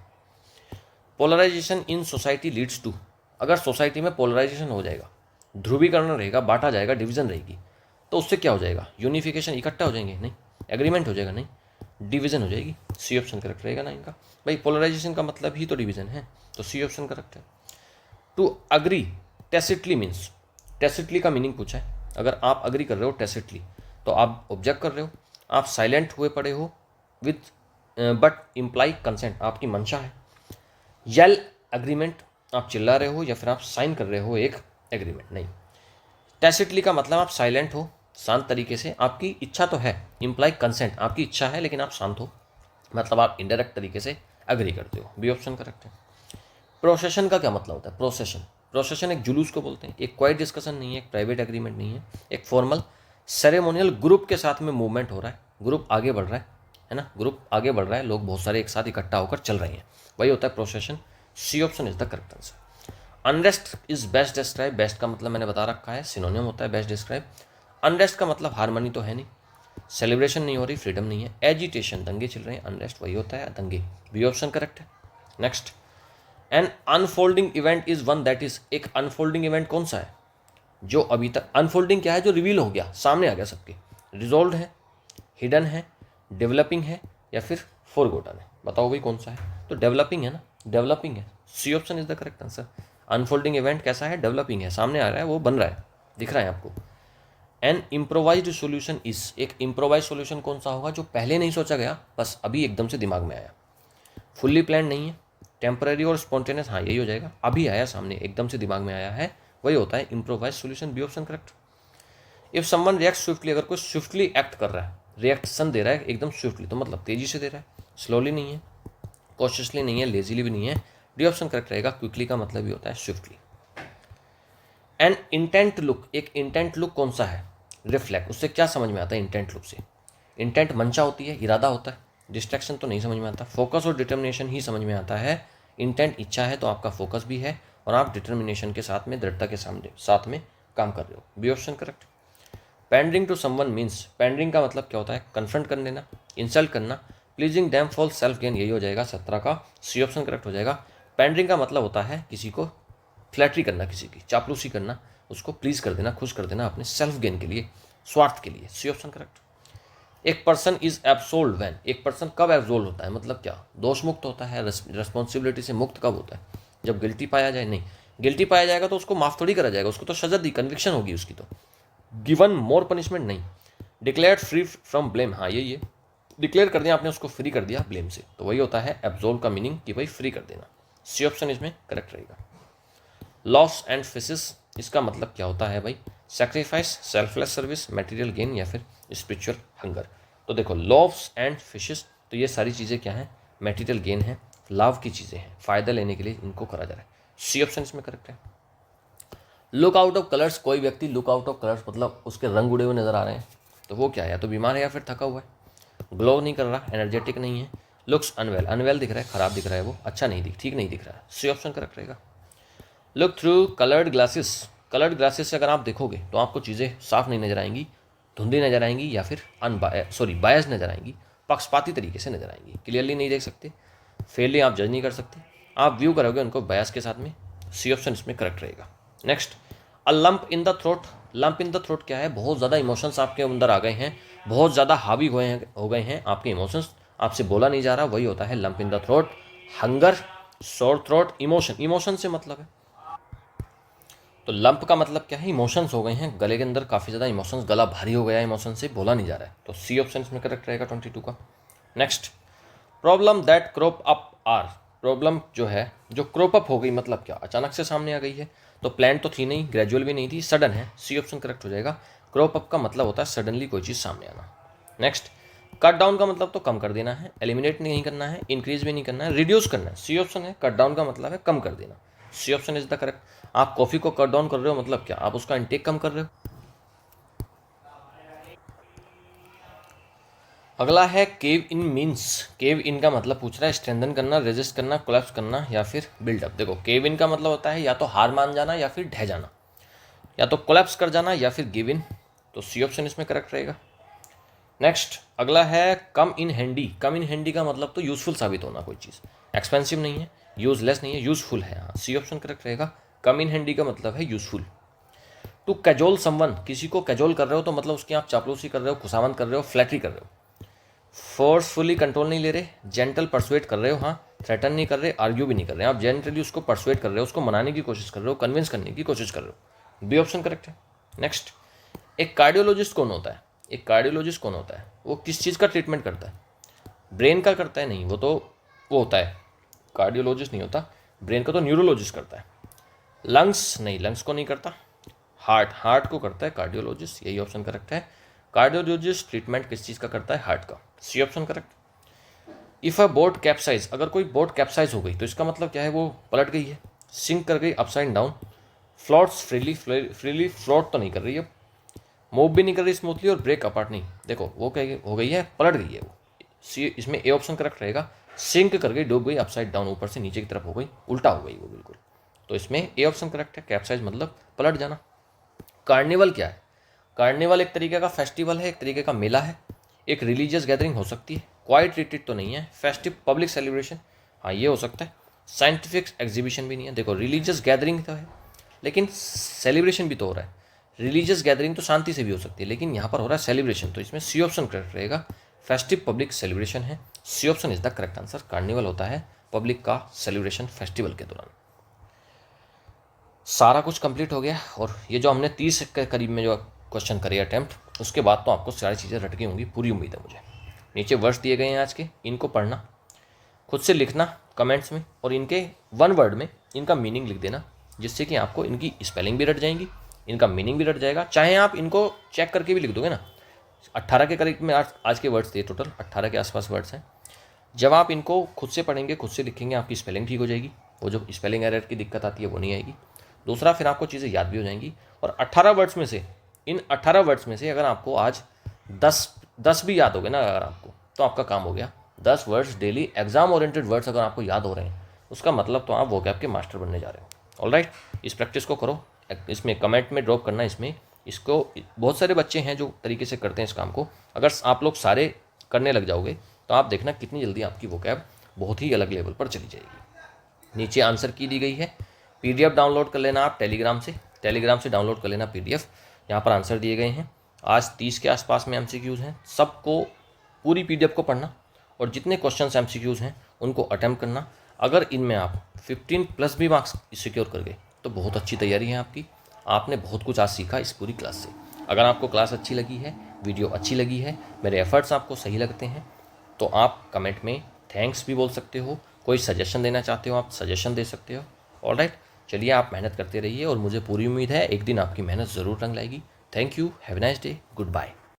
Polarisation in society leads to, अगर सोसाइटी में पोलराइजेशन हो जाएगा, ध्रुवीकरण रहेगा, बांटा जाएगा, डिवीजन रहेगी, तो उससे क्या हो जाएगा? यूनिफिकेशन, इकट्ठा हो जाएंगे नहीं, एग्रीमेंट हो जाएगा नहीं, डिवीजन हो जाएगी, सी ऑप्शन करेक्ट रहेगा ना इनका। भाई पोलराइजेशन का मतलब ही तो डिवीजन है, तो सी ऑप्शन करेक्ट है। टू अग्री टेसिटली मीन्स, टेसिटली का मीनिंग पूछा है, अगर आप अग्री कर रहे हो टेसिटली तो आप ऑब्जेक्ट कर रहे हो, आप साइलेंट हुए पड़े हो विथ बट इम्प्लाई कंसेंट, आपकी मंशा है। येल एग्रीमेंट, आप चिल्ला रहे हो या फिर आप साइन कर रहे हो एक एग्रीमेंट, नहीं। टैसिटली का मतलब आप साइलेंट हो, शांत तरीके से, आपकी इच्छा तो है, इम्प्लाई कंसेंट, आपकी इच्छा है लेकिन आप शांत हो, मतलब आप इनडायरेक्ट तरीके से अग्री करते हो, बी ऑप्शन करेक्ट है। प्रोसेशन का क्या मतलब होता है? प्रोसेशन, प्रोसेशन एक जुलूस को बोलते हैं, एक क्वाइट डिस्कशन नहीं है, एक प्राइवेट एग्रीमेंट नहीं है, एक फॉर्मल सेरेमोनियल ग्रुप के साथ में मूवमेंट हो रहा है, ग्रुप आगे बढ़ रहा है ना, ग्रुप आगे बढ़ रहा है, लोग बहुत सारे एक साथ इकट्ठा होकर चल रहे हैं, वही होता है procession, C option is the correct answer. Unrest is best describe, best का मतलब मैंने बता रखा है, सिनोनियम होता है बेस्ट डिस्क्राइब। अनरेस्ट का मतलब हारमोनी तो है नहीं, सेलिब्रेशन नहीं हो रही, फ्रीडम नहीं है, एजिटेशन, दंगे चल रहे हैं, अनरेस्ट वही होता है दंगे, बी ऑप्शन करेक्ट है। Next, an unfolding event is one that is, एक अनफोल्डिंग इवेंट कौन सा है? जो अभी तक, अनफोल्डिंग क्या है? जो रिवील हो गया, सामने आ गया सबके, रिजोल्व है, हिडन है, डेवलपिंग है या फिर फॉरगॉटन है, बताओ भाई कौन सा है? तो डेवलपिंग है ना, डेवलपिंग है, C option is the correct answer. Unfolding event कैसा है? डेवलपिंग है, सामने आ रहा है, वो बन रहा है, दिख रहा है आपको। एन इम्प्रोवाइज्ड सोल्यूशन इज, एक इम्प्रोवाइज सोल्यूशन कौन सा होगा? जो पहले नहीं सोचा गया, बस अभी एकदम से दिमाग में आया, फुल्ली प्लान नहीं है, टेम्पररी और स्पॉन्टेनियस, हाँ यही हो जाएगा, अभी आया सामने, एकदम से दिमाग में आया है, वही होता है improvise solution, B option correct. If someone react swiftly, अगर कोई स्विफ्टली एक्ट कर रहा है, रिएक्शन दे रहा है एकदम स्विफ्टली, तो मतलब तेजी से दे रहा है, स्लोली नहीं है, कॉशियसली नहीं है, लेजीली भी नहीं है, डी ऑप्शन करेक्ट रहेगा। क्विकली का मतलब ही होता है स्विफ्टली। एन इंटेंट लुक, एक इंटेंट लुक कौन सा है? रिफ्लेक्ट, उससे क्या समझ में आता है इंटेंट लुक से? इंटेंट मंशा होती है, इरादा होता है, डिस्ट्रैक्शन तो नहीं समझ में आता, फोकस और डिटर्मिनेशन ही समझ में आता है। इंटेंट इच्छा है तो आपका फोकस भी है और आप डिटर्मिनेशन के साथ में, दृढ़ता के साथ में काम कर रहे हो, B option correct. Pandering to someone means, pandering का मतलब क्या होता है? कन्फ्रंट कर देना, इंसल्ट करना, pleasing them for self gain, यही हो जाएगा 17 का, सी ऑप्शन करेक्ट हो जाएगा। पैंडरिंग का मतलब होता है किसी को फ्लैटरी करना, किसी की चापलूसी करना, उसको प्लीज कर देना, खुश कर देना अपने सेल्फ गेन के लिए, स्वार्थ के लिए, सी ऑप्शन करेक्ट। एक पर्सन इज एब्सोल्ड व्हेन, एक पर्सन कब एब्सोल्ड होता है, मतलब क्या? दोष मुक्त होता है, रिस्पॉन्सिबिलिटी से मुक्त कब होता है? जब गिल्टी पाया जाए, नहीं गिल्टी पाया जाएगा तो उसको माफ थोड़ी करा जाएगा, उसको तो सजा दी, कन्विक्शन होगी उसकी, तो गिवन मोर पनिशमेंट नहीं, डिक्लेयर्ड फ्री फ्रॉम ब्लेम, हाँ यही है, डिक्लेयर कर दिया आपने, उसको फ्री कर दिया ब्लेम से, तो वही होता है एब्सोल्व का मीनिंग कि भाई फ्री कर देना, सी ऑप्शन इसमें करेक्ट रहेगा। लॉस एंड फिशेस, इसका मतलब क्या होता है भाई? Sacrifice, selfless service, material gain या फिर स्पिरिचुअल हंगर। तो देखो लॉस एंड फिशेस, तो ये सारी चीज़ें क्या हैं? मटेरियल गेन है, लाभ की चीज़ें हैं, फ़ायदा लेने के लिए इनको करा जा रहा है, सी ऑप्शन इसमें करेक्ट है। लुक आउट ऑफ कलर्स, कोई व्यक्ति लुक आउट ऑफ कलर्स मतलब उसके रंग उड़े हुए नजर आ रहे हैं, तो वो क्या है? या तो बीमार है या फिर थका हुआ है, ग्लो नहीं कर रहा, एनर्जेटिक नहीं है, लुक्स अनवेल, अनवेल दिख रहा है, खराब दिख रहा है, वो अच्छा नहीं ठीक नहीं दिख रहा है, सी ऑप्शन करेक्ट रहेगा। Look through coloured glasses. Coloured glasses से अगर आप देखोगे तो आपको चीज़ें साफ नहीं नजर आएंगी, धुंधली नजर आएंगी, या फिर बायस नजर आएंगी, पक्षपाती तरीके से नजर आएंगी, क्लियरली नहीं देख सकते, फेयरली आप जज नहीं कर सकते, आप व्यू करोगे उनको बायस के साथ में। सी ऑप्शन इसमें करेक्ट रहेगा। Next, a lump in the throat. Lump in the throat क्या है? बहुत ज़्यादा इमोशंस आपके अंदर आ गए हैं, बहुत ज़्यादा हावी हो गए हैं आपके इमोशंस, आपसे बोला नहीं जा रहा, वही होता है lump in the throat. Hunger, sore throat, emotion, emotion से मतलब है, तो लंप का मतलब क्या है? इमोशंस हो गए हैं गले के अंदर, काफ़ी ज़्यादा इमोशंस, गला भारी हो गया है इमोशन से, बोला नहीं जा रहा है, तो सी ऑप्शन इसमें करेक्ट रहेगा 22 का। Next, problem that crop up are. Problem जो है, जो क्रॉप अप हो गई, मतलब क्या? अचानक से सामने आ गई है, तो प्लान तो थी नहीं, ग्रेजुअल भी नहीं थी, सडन है, सी ऑप्शन करेक्ट हो जाएगा। क्रॉप अप का मतलब होता है सडनली कोई चीज़ सामने आना। नेक्स्ट, कट डाउन का मतलब तो कम कर देना है, एलिमिनेट नहीं करना है, इंक्रीज भी नहीं करना है, रिड्यूस करना है, सी ऑप्शन है। कट डाउन का मतलब है कम कर देना, C option is the correct. आप कॉफ़ी को कट डाउन कर रहे हो, मतलब क्या? आप उसका इंटेक कम कर रहे हो। अगला है केव इन मीन्स। केव इन का मतलब पूछ रहा है स्ट्रेंथन करना, रेजिस्ट करना, कोलैप्स करना, या फिर बिल्डअप। देखो, केव इन का मतलब होता है या तो हार मान जाना, या फिर ढह जाना, या तो कोलैप्स कर जाना, या फिर गिव इन, तो सी ऑप्शन इसमें करेक्ट रहेगा। नेक्स्ट, अगला है कम in handy. Come in handy का मतलब तो यूजफुल साबित होना, कोई चीज़ एक्सपेंसिव नहीं है, यूजलेस नहीं है, यूजफुल है, हाँ, सी ऑप्शन करेक्ट रहेगा। कम इन हैंडी का मतलब है यूजफुल। टू कैजोल समवन, किसी को कैजोल कर रहे हो तो मतलब उसकी आप चापलूसी कर रहे हो, खुशामंद कर रहे हो, फ्लैटरी कर रहे हो। फोर्सफुली कंट्रोल नहीं ले रहे, जेंटल परसुएट कर रहे हो, हाँ, थ्रेटन नहीं कर रहे, आर्ग्यू भी नहीं कर रहे, आप जेंटली उसको परसुएट कर रहे हो, उसको मनाने की कोशिश कर रहे हो, कन्विंस करने की कोशिश कर रहे हो, बी ऑप्शन करेक्ट है। नेक्स्ट, एक कार्डियोलॉजिस्ट कौन होता है? एक कार्डियोलॉजिस्ट कौन होता है? वो किस चीज़ का ट्रीटमेंट करता है? ब्रेन का करता है? नहीं, वो होता है, कार्डियोलॉजिस्ट नहीं होता, ब्रेन का तो न्यूरोलॉजिस्ट करता है। लंग्स? नहीं, लंग्स को नहीं करता, हार्ट को करता है कार्डियोलॉजिस्ट, यही ऑप्शन करेक्ट है। कार्डियोलॉजिस्ट ट्रीटमेंट किस चीज़ का करता है? हार्ट का, C option correct. If a boat capsize, अगर कोई बोट कैप्साइज हो गई तो इसका मतलब क्या है? वो पलट गई है, सिंक कर गई, upside down, floats freely float तो नहीं कर रही है, मूव भी नहीं कर रही स्मूथली, और ब्रेक अपार्ट नहीं। देखो, वो क्या हो गई है? पलट गई है वो, सी, इसमें ए ऑप्शन करेक्ट रहेगा। सिंक कर गई, डूब गई, अपसाइड डाउन, ऊपर से नीचे की तरफ हो गई, उल्टा हो गई वो बिल्कुल, तो इसमें ए ऑप्शन करेक्ट है। कैप्साइज मतलब पलट जाना। कार्निवल क्या है? कार्निवल एक तरीके का फेस्टिवल है, एक तरीके का मेला है, एक रिलीजियस गैदरिंग हो सकती है, क्वाइट रिट्रीट तो नहीं है, फेस्टिव पब्लिक सेलिब्रेशन, हाँ ये हो सकता है, साइंटिफिक एग्जीबिशन भी नहीं है। देखो, रिलीजियस गैदरिंग तो है, लेकिन सेलिब्रेशन भी तो हो रहा है। रिलीजियस गैदरिंग तो शांति से भी हो सकती है, लेकिन यहाँ पर हो रहा है सेलिब्रेशन, तो इसमें सी ऑप्शन करेक्ट रहेगा। फेस्टिव पब्लिक सेलिब्रेशन है, C option is the correct answer. Carnival होता है पब्लिक का सेलिब्रेशन फेस्टिवल के दौरान। सारा कुछ कंप्लीट हो गया, और ये जो हमने 30 के करीब में जो क्वेश्चन करे अटैम्प्ट, उसके बाद तो आपको सारी चीज़ें रट गई होंगी, पूरी उम्मीद है मुझे। नीचे वर्ड्स दिए गए हैं आज के, इनको पढ़ना, खुद से लिखना कमेंट्स में, और इनके वन वर्ड में इनका मीनिंग लिख देना, जिससे कि आपको इनकी स्पेलिंग भी रट जाएंगी, इनका मीनिंग भी रट जाएगा। चाहे आप इनको चेक करके भी लिख दोगे ना, 18 के करीब में आज के वर्ड्स थे, टोटल 18 के आसपास वर्ड्स हैं। जब आप इनको खुद से पढ़ेंगे, खुद से लिखेंगे, आपकी स्पेलिंग ठीक हो जाएगी, वो जो स्पेलिंग एरर की दिक्कत आती है वो नहीं आएगी। दूसरा, फिर आपको चीज़ें याद भी हो जाएंगी, और 18 वर्ड्स में से, इन 18 वर्ड्स में से अगर आपको आज 10 भी याद हो गए ना अगर आपको, तो आपका काम हो गया। 10 words daily exam oriented words अगर आपको याद हो रहे हैं, उसका मतलब तो आप वोकैब के मास्टर बनने जा रहे हो। ऑलराइट, इस प्रैक्टिस को करो, इसमें कमेंट में ड्रॉप करना, इसमें इसको बहुत सारे बच्चे हैं जो तरीके से करते हैं इस काम को, अगर आप लोग सारे करने लग जाओगे तो आप देखना कितनी जल्दी आपकी वोकैब बहुत ही अलग लेवल पर चली जाएगी। नीचे आंसर की दी गई है, पीडीएफ डाउनलोड कर लेना आप टेलीग्राम से डाउनलोड कर लेना पीडीएफ, यहाँ पर आंसर दिए गए हैं। आज 30 के आसपास में एमसीक्यूज़ हैं, सबको पूरी पीडीएफ को पढ़ना, और जितने क्वेश्चंस एमसीक्यूज़ हैं उनको अटेम्प्ट करना। अगर इनमें आप 15+ भी मार्क्स सिक्योर कर गए तो बहुत अच्छी तैयारी है आपकी, आपने बहुत कुछ आज सीखा इस पूरी क्लास से। अगर आपको क्लास अच्छी लगी है, वीडियो अच्छी लगी है, मेरे एफर्ट्स आपको सही लगते हैं, तो आप कमेंट में थैंक्स भी बोल सकते हो, कोई सजेशन देना चाहते हो आप सजेशन दे सकते हो। ऑलराइट, चलिए आप मेहनत करते रहिए, और मुझे पूरी उम्मीद है एक दिन आपकी मेहनत ज़रूर रंग लाएगी। Thank you, have a nice day, good bye.